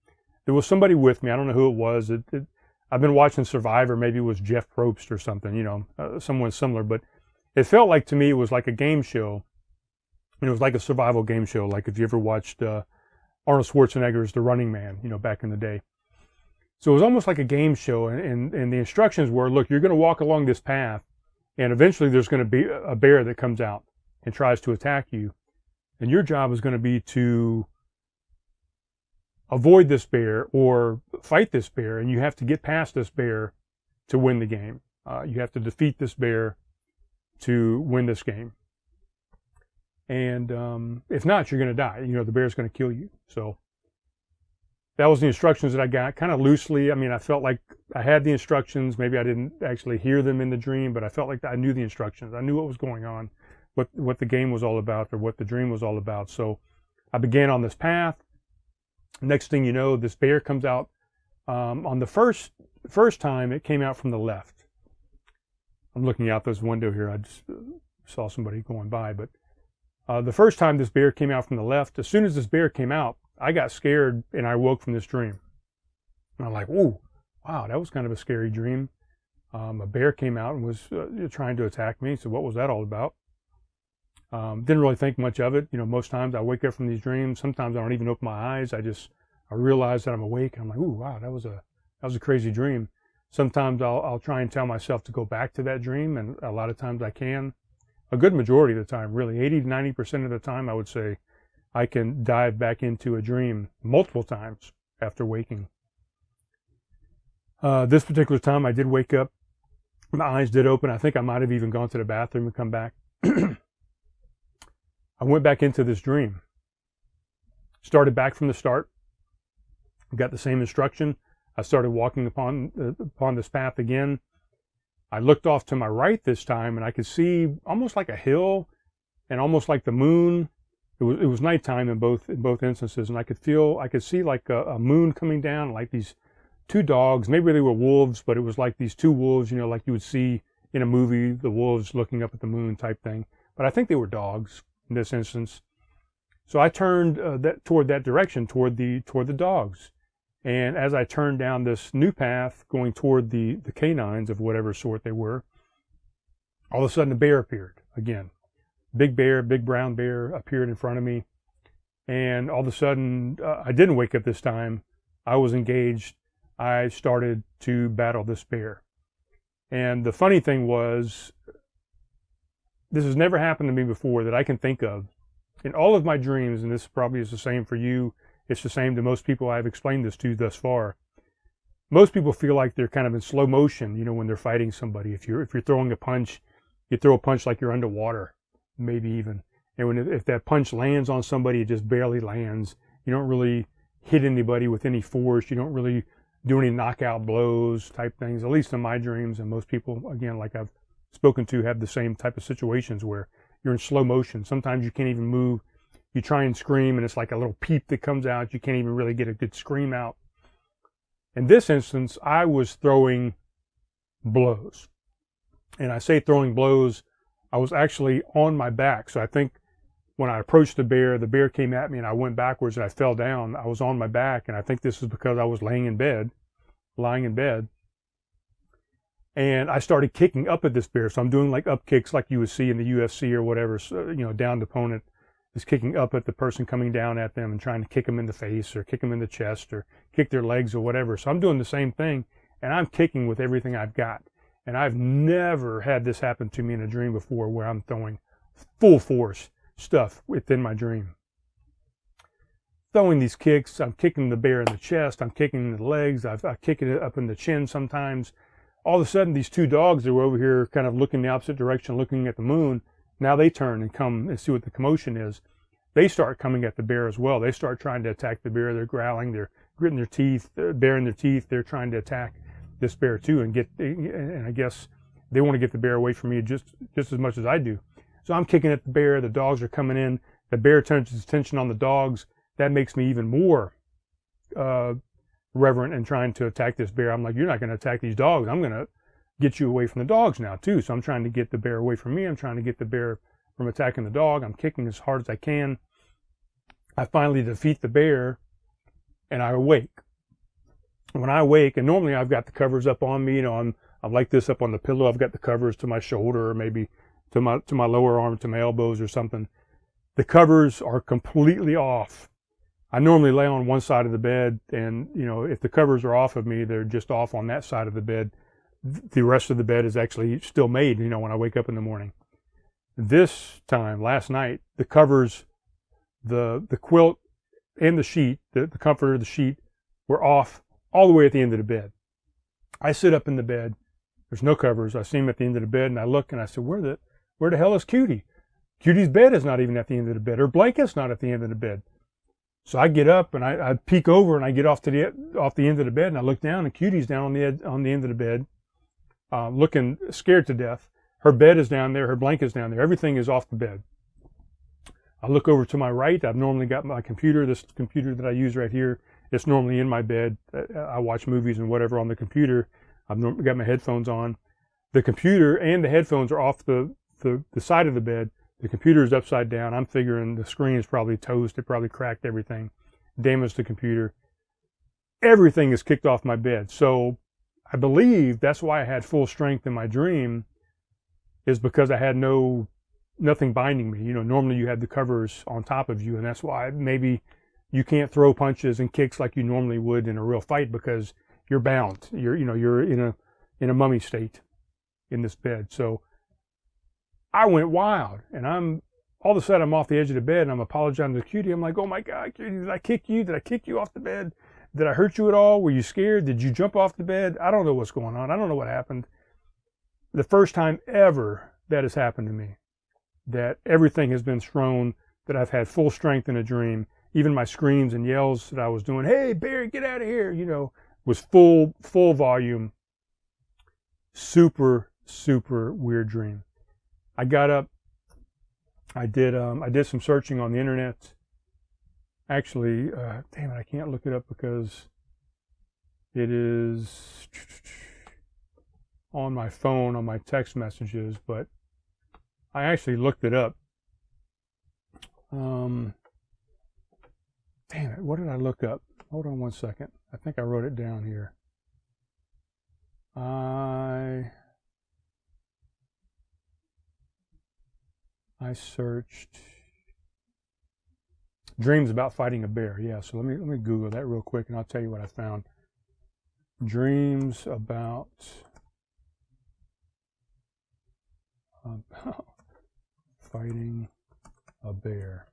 There was somebody with me. I don't know who it was. I've been watching Survivor. Maybe it was Jeff Probst or something, you know, someone similar. But it felt like, to me, it was like a game show. And it was like a survival game show, like if you ever watched Arnold Schwarzenegger's The Running Man, you know, back in the day. So it was almost like a game show. And the instructions were, look, you're going to walk along this path, and eventually there's going to be a bear that comes out and tries to attack you. And your job is going to be to avoid this bear or fight this bear, and you have to get past this bear to win the game. You have to defeat this bear to win this game. And if not, you're going to die. You know, the bear's going to kill you. So that was the instructions that I got, kind of loosely. I mean, I felt like I had the instructions. Maybe I didn't actually hear them in the dream, but I felt like I knew the instructions. I knew what was going on, what the game was all about, or what the dream was all about. So I began on this path. Next thing you know, this bear comes out. On the first time, it came out from the left. I'm looking out this window here. I just saw somebody going by. But the first time this bear came out from the left, as soon as this bear came out, I got scared and I woke from this dream. And I'm like, ooh, wow, that was kind of a scary dream. A bear came out and was trying to attack me. So what was that all about? Didn't really think much of it. You know, most times I wake up from these dreams. Sometimes I don't even open my eyes. I realize that I'm awake. I'm like, ooh, wow, that was a crazy dream. Sometimes I'll try and tell myself to go back to that dream, and a lot of times I can. A good majority of the time, really, 80 to 90% of the time, I would say, I can dive back into a dream multiple times after waking. This particular time, I did wake up. My eyes did open. I think I might have even gone to the bathroom and come back. I went back into this dream. Started back from the start. Got the same instruction. I started walking upon this path again. I looked off to my right this time, and I could see almost like a hill, and almost like the moon. It was nighttime in both instances, and I could see like a moon coming down, like these two dogs. Maybe they were wolves, but it was like these two wolves, you know, like you would see in a movie, the wolves looking up at the moon type thing. But I think they were dogs in this instance. So I turned toward that direction, toward the dogs. And as I turned down this new path, going toward the canines of whatever sort they were, all of a sudden a bear appeared again. Big bear, big brown bear appeared in front of me. And all of a sudden, I didn't wake up this time. I was engaged. I started to battle this bear. And the funny thing was, this has never happened to me before that I can think of. In all of my dreams, and this probably is the same for you, it's the same to most people I've explained this to thus far. Most people feel like they're kind of in slow motion, you know, when they're fighting somebody. If you're throwing a punch, you throw a punch like you're underwater, maybe even. And if that punch lands on somebody, it just barely lands. You don't really hit anybody with any force. You don't really do any knockout blows type things, at least in my dreams. And most people, again, like I've spoken to, have the same type of situations where you're in slow motion. Sometimes you can't even move. You try and scream, and it's like a little peep that comes out. You can't even really get a good scream out. In this instance, I was throwing blows. And I say throwing blows, I was actually on my back. So I think when I approached the bear came at me, and I went backwards and I fell down. I was on my back, and I think this is because I was lying in bed. And I started kicking up at this bear. So I'm doing like up kicks like you would see in the UFC or whatever, so, you know, downed opponent is kicking up at the person coming down at them and trying to kick them in the face or kick them in the chest or kick their legs or whatever. So I'm doing the same thing, and I'm kicking with everything I've got. And I've never had this happen to me in a dream before, where I'm throwing full force stuff within my dream. Throwing these kicks, I'm kicking the bear in the chest, I'm kicking in the legs, I kick it up in the chin sometimes. All of a sudden, these two dogs that were over here kind of looking the opposite direction, looking at the moon, now they turn and come and see what the commotion is. they start coming at the bear as well. They start trying to attack the bear. They're growling, they're gritting their teeth, baring their teeth. They're trying to attack this bear too, and I guess they want to get the bear away from me just as much as I do. So I'm kicking at the bear. The dogs are coming in. The bear turns his attention on the dogs. That makes me even more reverent in trying to attack this bear. I'm like, you're not going to attack these dogs. I'm going to get you away from the dogs now too. So I'm trying to get the bear away from me. I'm trying to get the bear from attacking the dog. I'm kicking as hard as I can. I finally defeat the bear, and I awake. When I awake, and normally I've got the covers up on me, I'm like this up on the pillow. I've got the covers to my shoulder, or maybe to my lower arm, to my elbows or something. The covers are completely off. I normally lay on one side of the bed, and if the covers are off of me, they're just off on that side of the bed. The rest of the bed is actually still made, when I wake up in the morning. This time, last night, the covers, the quilt and the sheet, the comforter, the sheet, were off all the way at the end of the bed. I sit up in the bed. There's no covers. I see him at the end of the bed, and I look, and I said, where the hell is Cutie? Cutie's bed is not even at the end of the bed. Her blanket's not at the end of the bed. So I get up, and I peek over, and I get off the end of the bed, and I look down, and Cutie's down on the end of the bed, looking scared to death. Her bed is down there. Her blanket's down there. Everything is off the bed. I look over to my right. I've normally got my computer, this computer that I use right here. It's normally in my bed. I watch movies and whatever on the computer. I've got my headphones on. The computer and the headphones are off the side of the bed. The computer is upside down. I'm figuring the screen is probably toast. It probably cracked everything, damaged the computer. Everything is kicked off my bed. So I believe that's why I had full strength in my dream, is because I had nothing binding me. Normally you have the covers on top of you, and that's why maybe you can't throw punches and kicks like you normally would in a real fight, because you're bound. You're in a mummy state in this bed. So I went wild, and all of a sudden I'm off the edge of the bed, and I'm apologizing to Cutie. I'm like, oh my God, Cutie, did I kick you? Did I kick you off the bed? Did I hurt you at all? Were you scared? Did you jump off the bed? I don't know what's going on. I don't know what happened. The first time ever that has happened to me, that everything has been thrown, that I've had full strength in a dream. Even my screams and yells that I was doing, hey, Barry, get out of here, was full volume. Super, super weird dream. I got up. I did some searching on the internet. Actually, damn it, I can't look it up because it is on my phone, on my text messages, but I actually looked it up. Damn it, what did I look up? Hold on one second. I think I wrote it down here. I searched dreams about fighting a bear. Yeah, so let me Google that real quick, and I'll tell you what I found. Dreams about fighting a bear.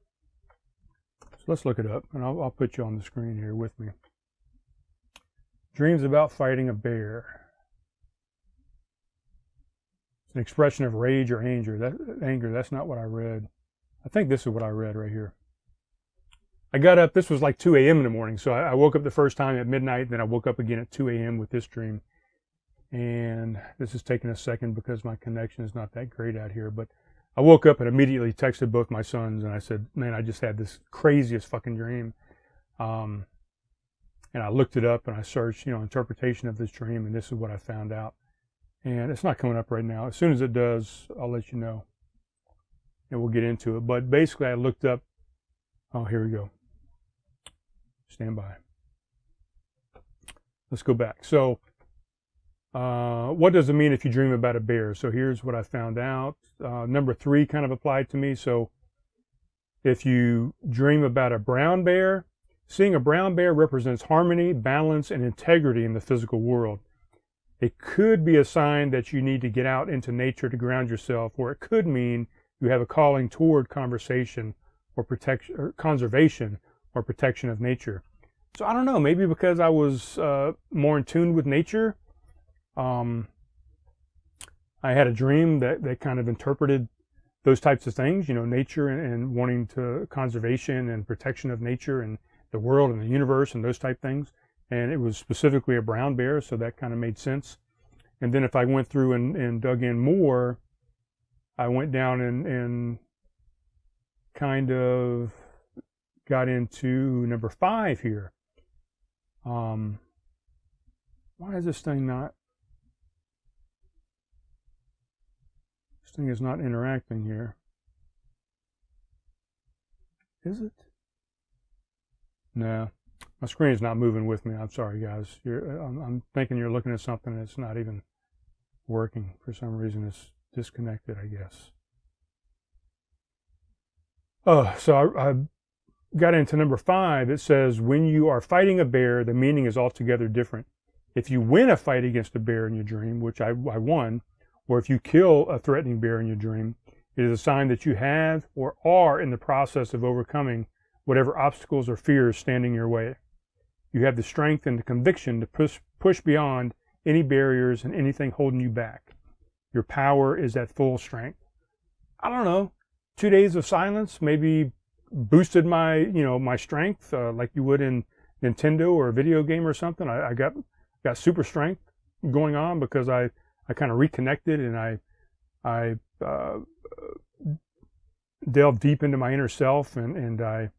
So let's look it up, and I'll put you on the screen here with me. Dreams about fighting a bear. It's an expression of rage or anger. Anger, that's not what I read. I think this is what I read right here. I got up, this was like 2 a.m. in the morning, so I woke up the first time at midnight, then I woke up again at 2 a.m. with this dream. And this is taking a second because my connection is not that great out here, but I woke up and immediately texted both my sons, and I said, man, I just had this craziest fucking dream. And I looked it up, and I searched, interpretation of this dream, and this is what I found out. And it's not coming up right now. As soon as it does, I'll let you know, and we'll get into it. But basically, I looked up, oh, here we go. Stand by. Let's go back. So, what does it mean if you dream about a bear? So here's what I found out. Number 3 kind of applied to me. So if you dream about a brown bear, seeing a brown bear represents harmony, balance, and integrity in the physical world. It could be a sign that you need to get out into nature to ground yourself, or it could mean you have a calling toward conservation or protection of nature. So I don't know, maybe because I was more in tune with nature, I had a dream that kind of interpreted those types of things, you know, nature and wanting to conservation and protection of nature and the world and the universe and those type things. And it was specifically a brown bear, so that kind of made sense. And then if I went through and dug in more, I went down and kind of got into number 5 here. Why is this thing not? This thing is not interacting here. Is it? No, my screen is not moving with me. I'm sorry, guys. I'm thinking you're looking at something that's not even working. For some reason, it's disconnected, I guess. Oh, so I got into number 5. It says, when you are fighting a bear, the meaning is altogether different. If you win a fight against a bear in your dream, which I won, or if you kill a threatening bear in your dream, it is a sign that you have or are in the process of overcoming whatever obstacles or fears standing your way. You have the strength and the conviction to push beyond any barriers and anything holding you back. Your power is at full strength. I don't know, 2 days of silence maybe boosted my, my strength, like you would in Nintendo or a video game or something. I got super strength going on because I kind of reconnected and I delved deep into my inner self and I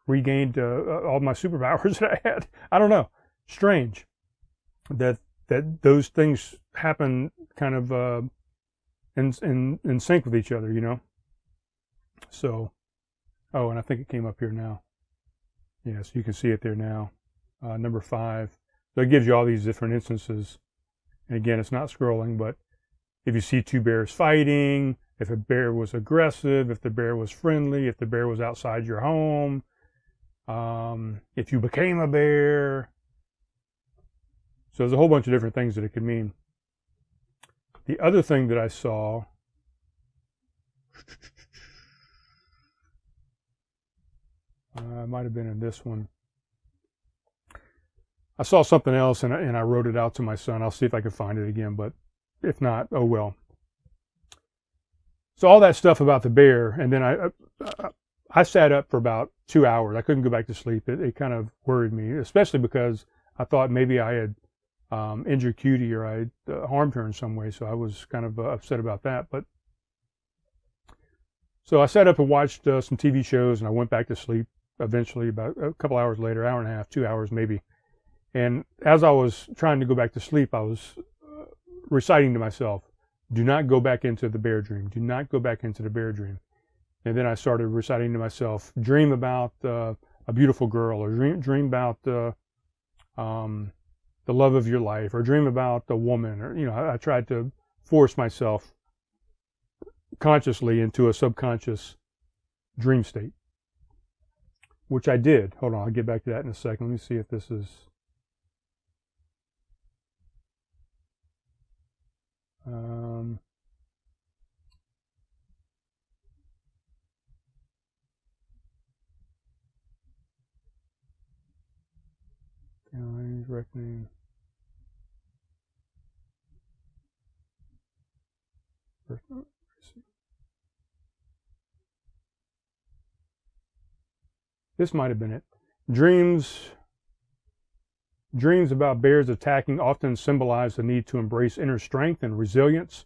regained all my superpowers that I had. I don't know. Strange that those things happen kind of in sync with each other, So, oh, and I think it came up here now. Yes, you can see it there now. Number 5. So it gives you all these different instances. And again, it's not scrolling, but if you see 2 bears fighting, if a bear was aggressive, if the bear was friendly, if the bear was outside your home, if you became a bear. So there's a whole bunch of different things that it could mean. The other thing that I saw, might have been in this one. I saw something else and I wrote it out to my son. I'll see if I can find it again, but if not, oh well. So all that stuff about the bear, and then I sat up for about 2 hours. I couldn't go back to sleep. It kind of worried me, especially because I thought maybe I had injured Cutie or I had harmed her in some way. So I was kind of upset about that. But so I sat up and watched some TV shows, and I went back to sleep eventually about a couple hours later, hour and a half, 2 hours maybe. And as I was trying to go back to sleep, I was reciting to myself, do not go back into the bear dream. Do not go back into the bear dream. And then I started reciting to myself, dream about a beautiful girl, or dream about the love of your life, or dream about a woman, or, I tried to force myself consciously into a subconscious dream state, which I did. Hold on, I'll get back to that in a second. Let me see if this is... reckoning. This might have been it. Dreams about bears attacking often symbolize the need to embrace inner strength and resilience.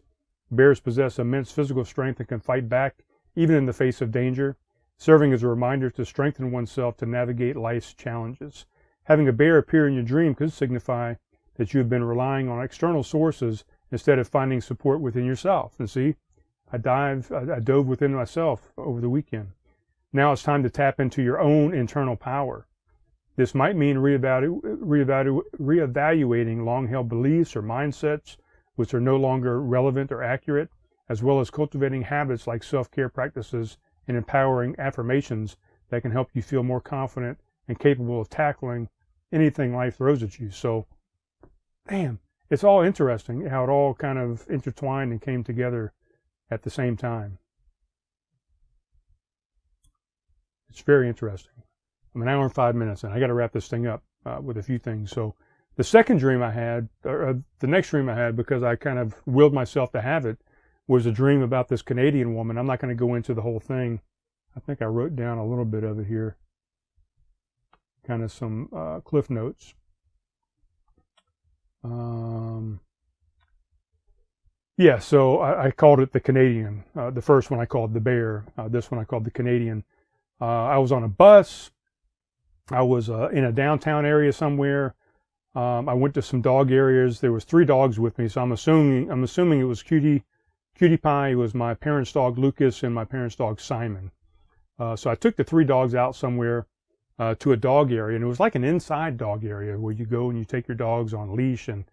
Bears possess immense physical strength and can fight back even in the face of danger, serving as a reminder to strengthen oneself to navigate life's challenges. Having a bear appear in your dream could signify that you have been relying on external sources instead of finding support within yourself. And see, I dove within myself over the weekend. Now it's time to tap into your own internal power. This might mean reevaluating long-held beliefs or mindsets which are no longer relevant or accurate, as well as cultivating habits like self-care practices and empowering affirmations that can help you feel more confident and capable of tackling anything life throws at you. So, damn, it's all interesting how it all kind of intertwined and came together at the same time. It's very interesting. I'm an hour and 5 minutes, and I got to wrap this thing up with a few things. So the second dream I had, or the next dream I had, because I kind of willed myself to have it, was a dream about this Canadian woman. I'm not going to go into the whole thing. I think I wrote down a little bit of it here. Kind of some cliff notes. Yeah, so I called it the Canadian. The first one I called the Bear. This one I called the Canadian. I was on a bus. I was in a downtown area somewhere. I went to some dog areas. There was 3 dogs with me, so I'm assuming it was Cutie Pie. It was my parents' dog Lucas and my parents' dog Simon. So I took the 3 dogs out somewhere to a dog area, and it was like an inside dog area where you go and you take your dogs on leash, and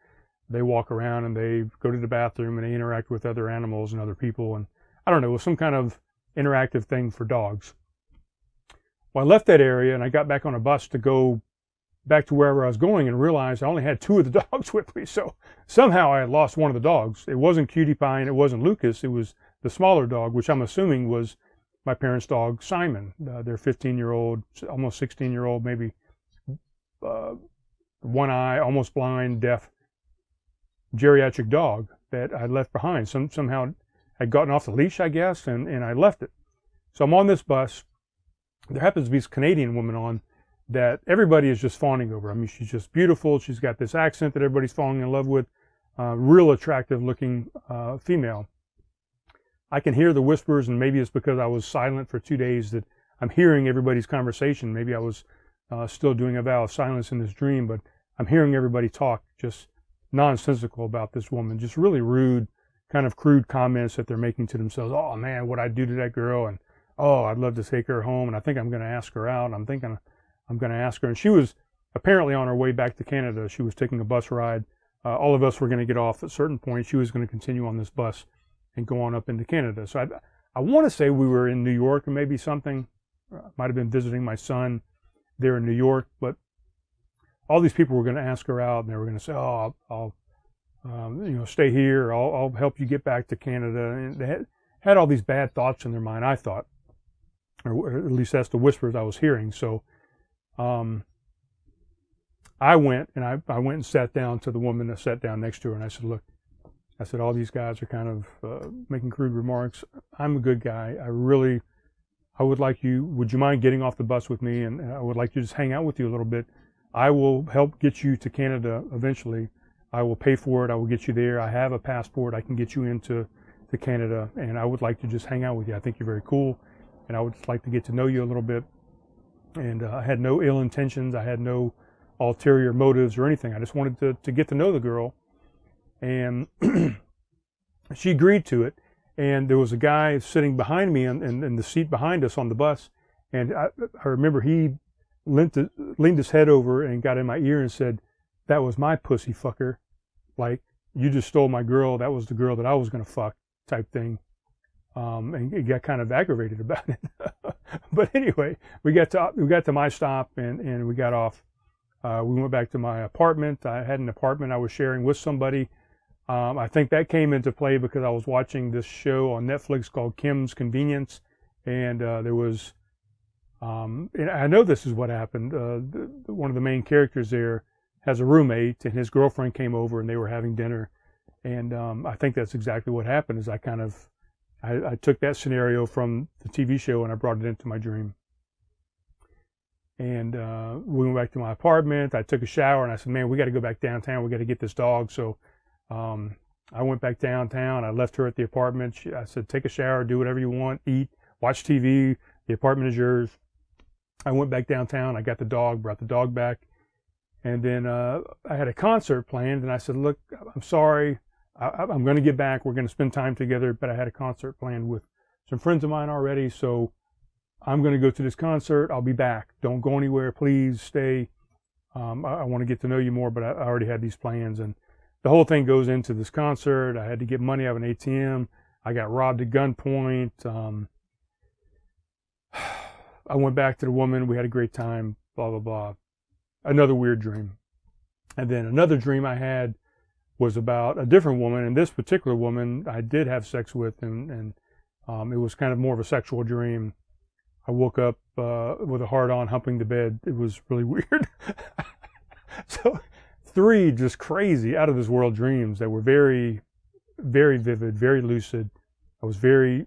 they walk around and they go to the bathroom and they interact with other animals and other people. And I don't know, it was some kind of interactive thing for dogs. Well, I left that area and I got back on a bus to go back to wherever I was going and realized I only had 2 of the dogs with me. So somehow I had lost one of the dogs. It wasn't Cutie Pie and it wasn't Lucas. It was the smaller dog, which I'm assuming was my parents' dog Simon. Their 15-year-old, almost 16-year-old, maybe one eye, almost blind, deaf, geriatric dog that I left behind. Somehow I'd gotten off the leash, I guess, and I left it. So I'm on this bus. There happens to be this Canadian woman on that everybody is just fawning over. I mean, she's just beautiful. She's got this accent that everybody's falling in love with. Real attractive looking female. I can hear the whispers, and maybe it's because I was silent for 2 days that I'm hearing everybody's conversation. Maybe I was still doing a vow of silence in this dream, but I'm hearing everybody talk just nonsensical about this woman, just really rude, kind of crude comments that they're making to themselves. Oh man, what I'd do to that girl, and oh, I'd love to take her home, and I think I'm going to ask her out. I'm thinking I'm going to ask her. And she was apparently on her way back to Canada. She was taking a bus ride. All of us were going to get off at a certain point. She was going to continue on this bus and go on up into Canada. So I want to say we were in New York or maybe something. Might have been visiting my son there in New York, but all these people were going to ask her out, and they were going to say, "Oh, I'll stay here. I'll help you get back to Canada." And they had all these bad thoughts in their mind, I thought, or at least that's the whispers I was hearing. So I went and sat down to the woman that sat down next to her, and I said, "Look," I said, "all these guys are kind of making crude remarks. I'm a good guy. Would you mind getting off the bus with me? And I would like to just hang out with you a little bit. I will help get you to Canada eventually. I will pay for it. I will get you there. I have a passport. I can get you into Canada, and I would like to just hang out with you. I think you're very cool, and I would just like to get to know you a little bit." And I had no ill intentions. I had no ulterior motives or anything. I just wanted to get to know the girl. And she agreed to it. And there was a guy sitting behind me in the seat behind us on the bus. And I remember he leaned his head over and got in my ear and said, "That was my pussy fucker. Like, you just stole my girl. That was the girl that I was going to fuck," type thing. And he got kind of aggravated about it. But anyway, we got to my stop and we got off. We went back to my apartment. I had an apartment I was sharing with somebody. I think that came into play because I was watching this show on Netflix called Kim's Convenience, and there was, and I know this is what happened. One of the main characters there has a roommate, and his girlfriend came over, and they were having dinner, and I think that's exactly what happened. Is I took that scenario from the TV show and I brought it into my dream. And we went back to my apartment. I took a shower and I said, "Man, we got to go back downtown. We got to get this dog." So I went back downtown. I left her at the apartment. I said, "Take a shower, do whatever you want, eat, watch TV. The apartment is yours." I went back downtown. I got the dog, brought the dog back. And then I had a concert planned. And I said, "Look, I'm sorry. I'm going to get back. We're going to spend time together. But I had a concert planned with some friends of mine already. So I'm going to go to this concert. I'll be back. Don't go anywhere. Please stay. I want to get to know you more, but I already had these plans." And the whole thing goes into this concert. I had to get money out of an ATM. I got robbed at gunpoint. I went back to the woman. We had a great time, blah, blah, blah. Another weird dream. And then another dream I had was about a different woman. And this particular woman I did have sex with, and it was kind of more of a sexual dream. I woke up with a hard-on humping the bed. It was really weird. So 3 just crazy, out-of-this-world dreams that were very, very vivid, very lucid, I was very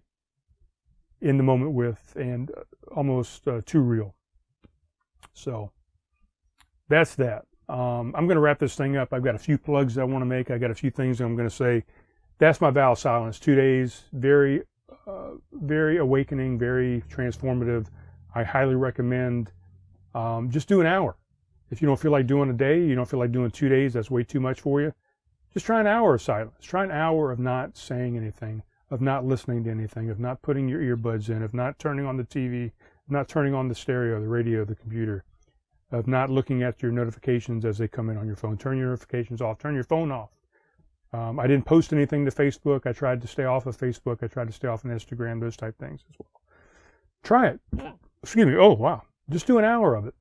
in the moment with, and almost too real. So that's that. I'm going to wrap this thing up. I've got a few plugs that I want to make. I got a few things I'm going to say. That's my vow of silence. 2 days, very awakening, very transformative. I highly recommend just do an hour. If you don't feel like doing a day, you don't feel like doing 2 days, that's way too much for you. Just try an hour of silence. Try an hour of not saying anything, of not listening to anything, of not putting your earbuds in, of not turning on the TV, of not turning on the stereo, the radio, the computer, of not looking at your notifications as they come in on your phone. Turn your notifications off. Turn your phone off. I didn't post anything to Facebook. I tried to stay off of Facebook. I tried to stay off of Instagram, those type things as well. Try it. Excuse me. Oh, wow. Just do an hour of it.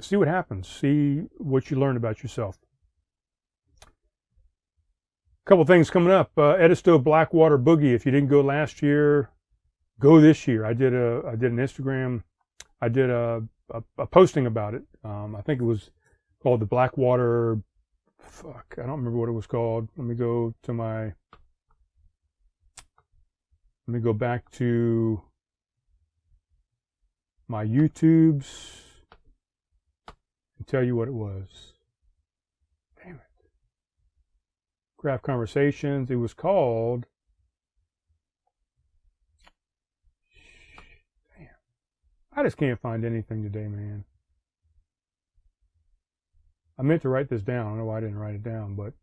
See what happens. See what you learn about yourself. A couple things coming up. Edisto Blackwater Boogie. If you didn't go last year, go this year. I did an Instagram. I did a posting about it. I think it was called the Blackwater. Fuck, I don't remember what it was called. Let me go back to my YouTubes and tell you what it was. Damn it. Craft Conversations. It was called. Damn. I just can't find anything today, man. I meant to write this down. I don't know why I didn't write it down, but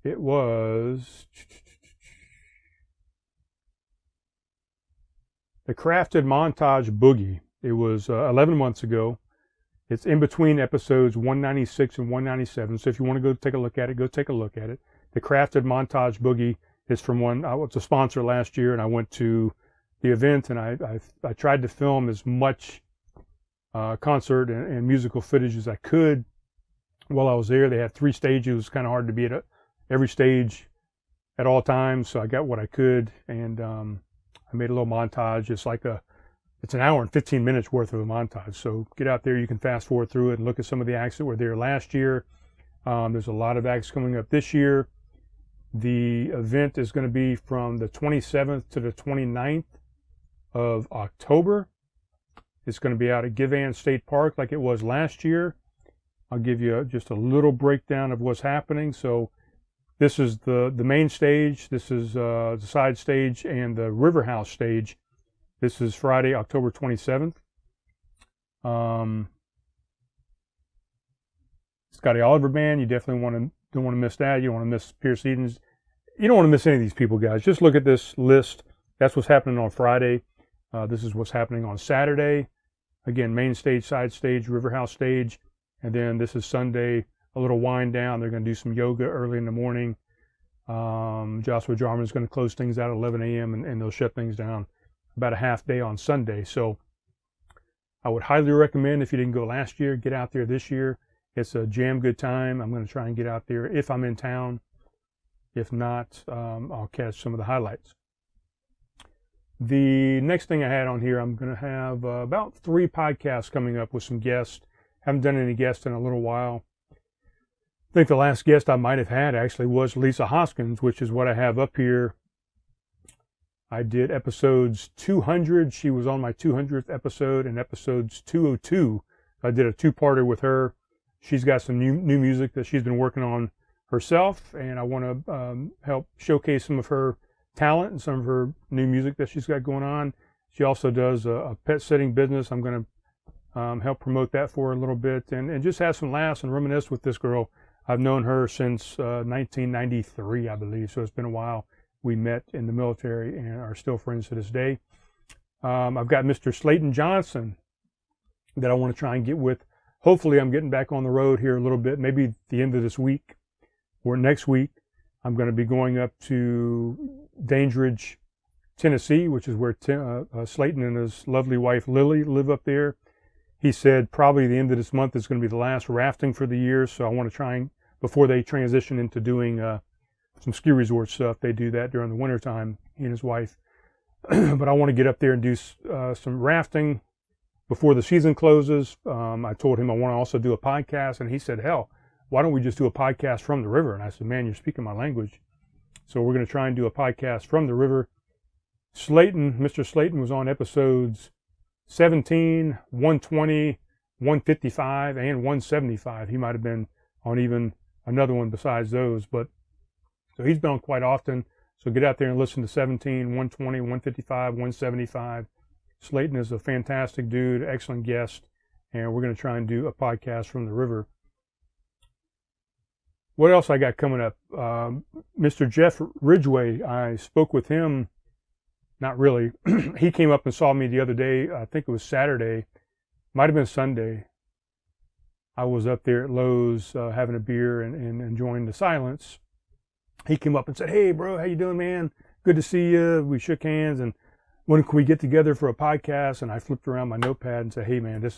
it was the Crafted Montage Boogie. It was 11 months ago. It's in between episodes 196 and 197. So if you want to go take a look at it, go take a look at it. The Crafted Montage Boogie is from one. I was a sponsor last year, and I went to the event, and I tried to film as much concert and musical footage as I could while I was there. They had 3 stages. It was kind of hard to be at every stage at all times, so I got what I could, and I made a little montage. It's an hour and 15 minutes worth of a montage, so get out there. You can fast forward through it and look at some of the acts that were there last year. There's a lot of acts coming up this year. The event is going to be from the 27th to the 29th of October. It's going to be out at Givan State Park like it was last year. I'll give you just a little breakdown of what's happening. So this is the main stage. This is the side stage and the River House stage. This is Friday, October 27th. Scotty Oliver Band. You definitely don't want to miss that. You don't want to miss Pierce Edens. You don't want to miss any of these people, guys. Just look at this list. That's what's happening on Friday. This is what's happening on Saturday. Again, main stage, side stage, River House stage. And then this is Sunday, a little wind down. They're going to do some yoga early in the morning. Joshua Jarman is going to close things out at 11 a.m. and they'll shut things down about a half day on Sunday. So I would highly recommend, if you didn't go last year, get out there this year. It's a jam good time. I'm going to try and get out there if I'm in town. If not, I'll catch some of the highlights. The next thing I had on here, I'm going to have about 3 podcasts coming up with some guests. Haven't done any guests in a little while. I think the last guest I might have had actually was Lisa Hoskins, which is what I have up here. I did episodes 200. She was on my 200th episode, and episodes 202. I did a 2-parter with her. She's got some new music that she's been working on herself, and I want to help showcase some of her talent and some of her new music that she's got going on. She also does a pet sitting business. I'm going to help promote that for her a little bit and just have some laughs and reminisce with this girl. I've known her since 1993, I believe, so it's been a while. We met in the military and are still friends to this day. I've got Mr. Slayton Johnson that I want to try and get with. Hopefully I'm getting back on the road here a little bit, maybe the end of this week or next week. I'm going to be going up to Dandridge, Tennessee, which is where Slayton and his lovely wife Lily live up there. He said probably the end of this month is going to be the last rafting for the year, so I want to try and, before they transition into doing some ski resort stuff, they do that during the wintertime, he and his wife. But I want to get up there and do some rafting before the season closes. I told him I want to also do a podcast, and he said, hell, why don't we just do a podcast from the river? And I said, man, you're speaking my language. So we're going to try and do a podcast from the river. Mr. Slayton was on episodes 17, 120, 155, and 175. He might have been on even another one besides those, but so he's been on quite often. So get out there and listen to 17, 120, 155, 175. Slayton is a fantastic dude, excellent guest, and we're going to try and do a podcast from the river. What else I got coming up? Mr. Jeff Ridgway, I spoke with him, not really. He came up and saw me the other day. I think it was Saturday, might have been Sunday. I was up there at Lowe's having a beer and enjoying the silence. He came up and said, "Hey, bro, how you doing, man? Good to see you." We shook hands, and when can we get together for a podcast? And I flipped around my notepad and said, "Hey, man,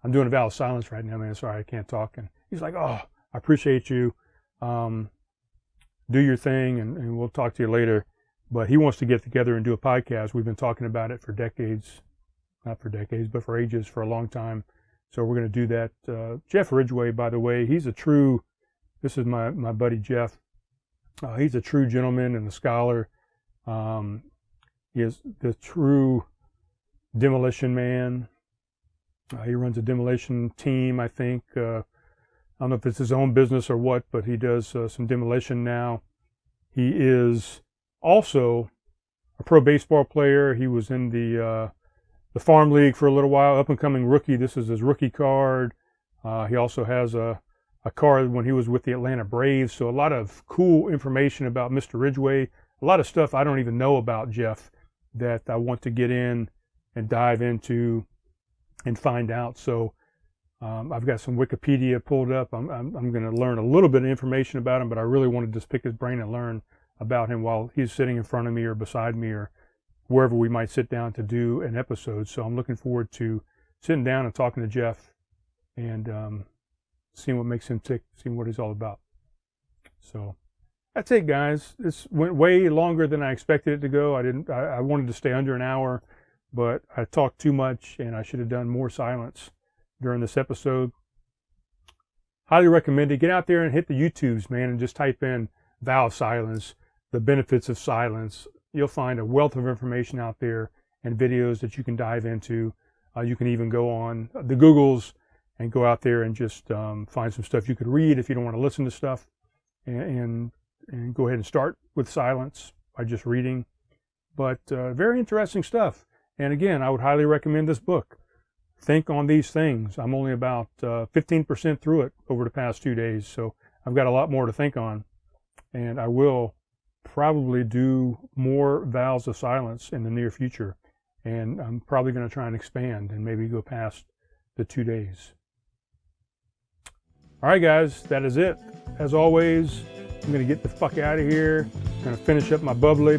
I'm doing a vow of silence right now, man. Sorry, I can't talk." And he's like, "Oh, I appreciate you. Do your thing, and we'll talk to you later." But he wants to get together and do a podcast. We've been talking about it for decades, not for decades, but for ages, for a long time. So we're going to do that. Jeff Ridgway, by the way, this is my buddy Jeff. He's a true gentleman and a scholar. He is the true demolition man. He runs a demolition team, I think. I don't know if it's his own business or what, but he does some demolition now. He is also a pro baseball player. He was in the farm league for a little while, up and coming rookie. This is his rookie card. He also has a card when he was with the Atlanta Braves. So a lot of cool information about Mr. Ridgway. A lot of stuff I don't even know about Jeff that I want to get in and dive into and find out. So I've got some Wikipedia pulled up. I'm going to learn a little bit of information about him, but I really want to just pick his brain and learn about him while he's sitting in front of me or beside me or wherever we might sit down to do an episode. So I'm looking forward to sitting down and talking to Jeff and seeing what makes him tick, seeing what he's all about. So that's it, guys. This went way longer than I expected it to go. I wanted to stay under an hour, but I talked too much and I should have done more silence during this episode. Highly recommend it. Get out there and hit the YouTubes, man, and just type in vow of silence, the benefits of silence. You'll find a wealth of information out there and videos that you can dive into. You can even go on the Googles and go out there and just find some stuff you could read if you don't want to listen to stuff, and go ahead and start with silence by just reading. But very interesting stuff. And again, I would highly recommend this book. Think on these things. I'm only about 15% through it over the past 2 days, so I've got a lot more to think on. And I will probably do more vows of silence in the near future. And I'm probably going to try and expand and maybe go past the 2 days. All right, guys, that is it. As always, I'm going to get the fuck out of here. I'm going to finish up my Bubly,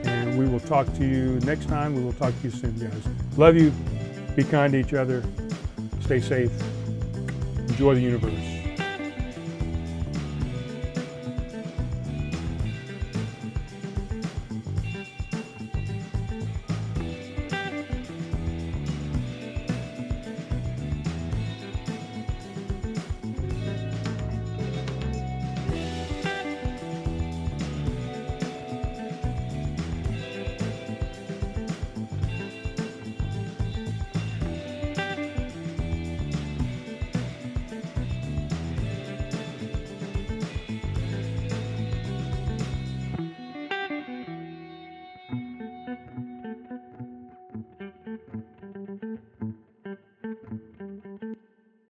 and we will talk to you next time. We will talk to you soon, guys. Love you. Be kind to each other. Stay safe. Enjoy the universe.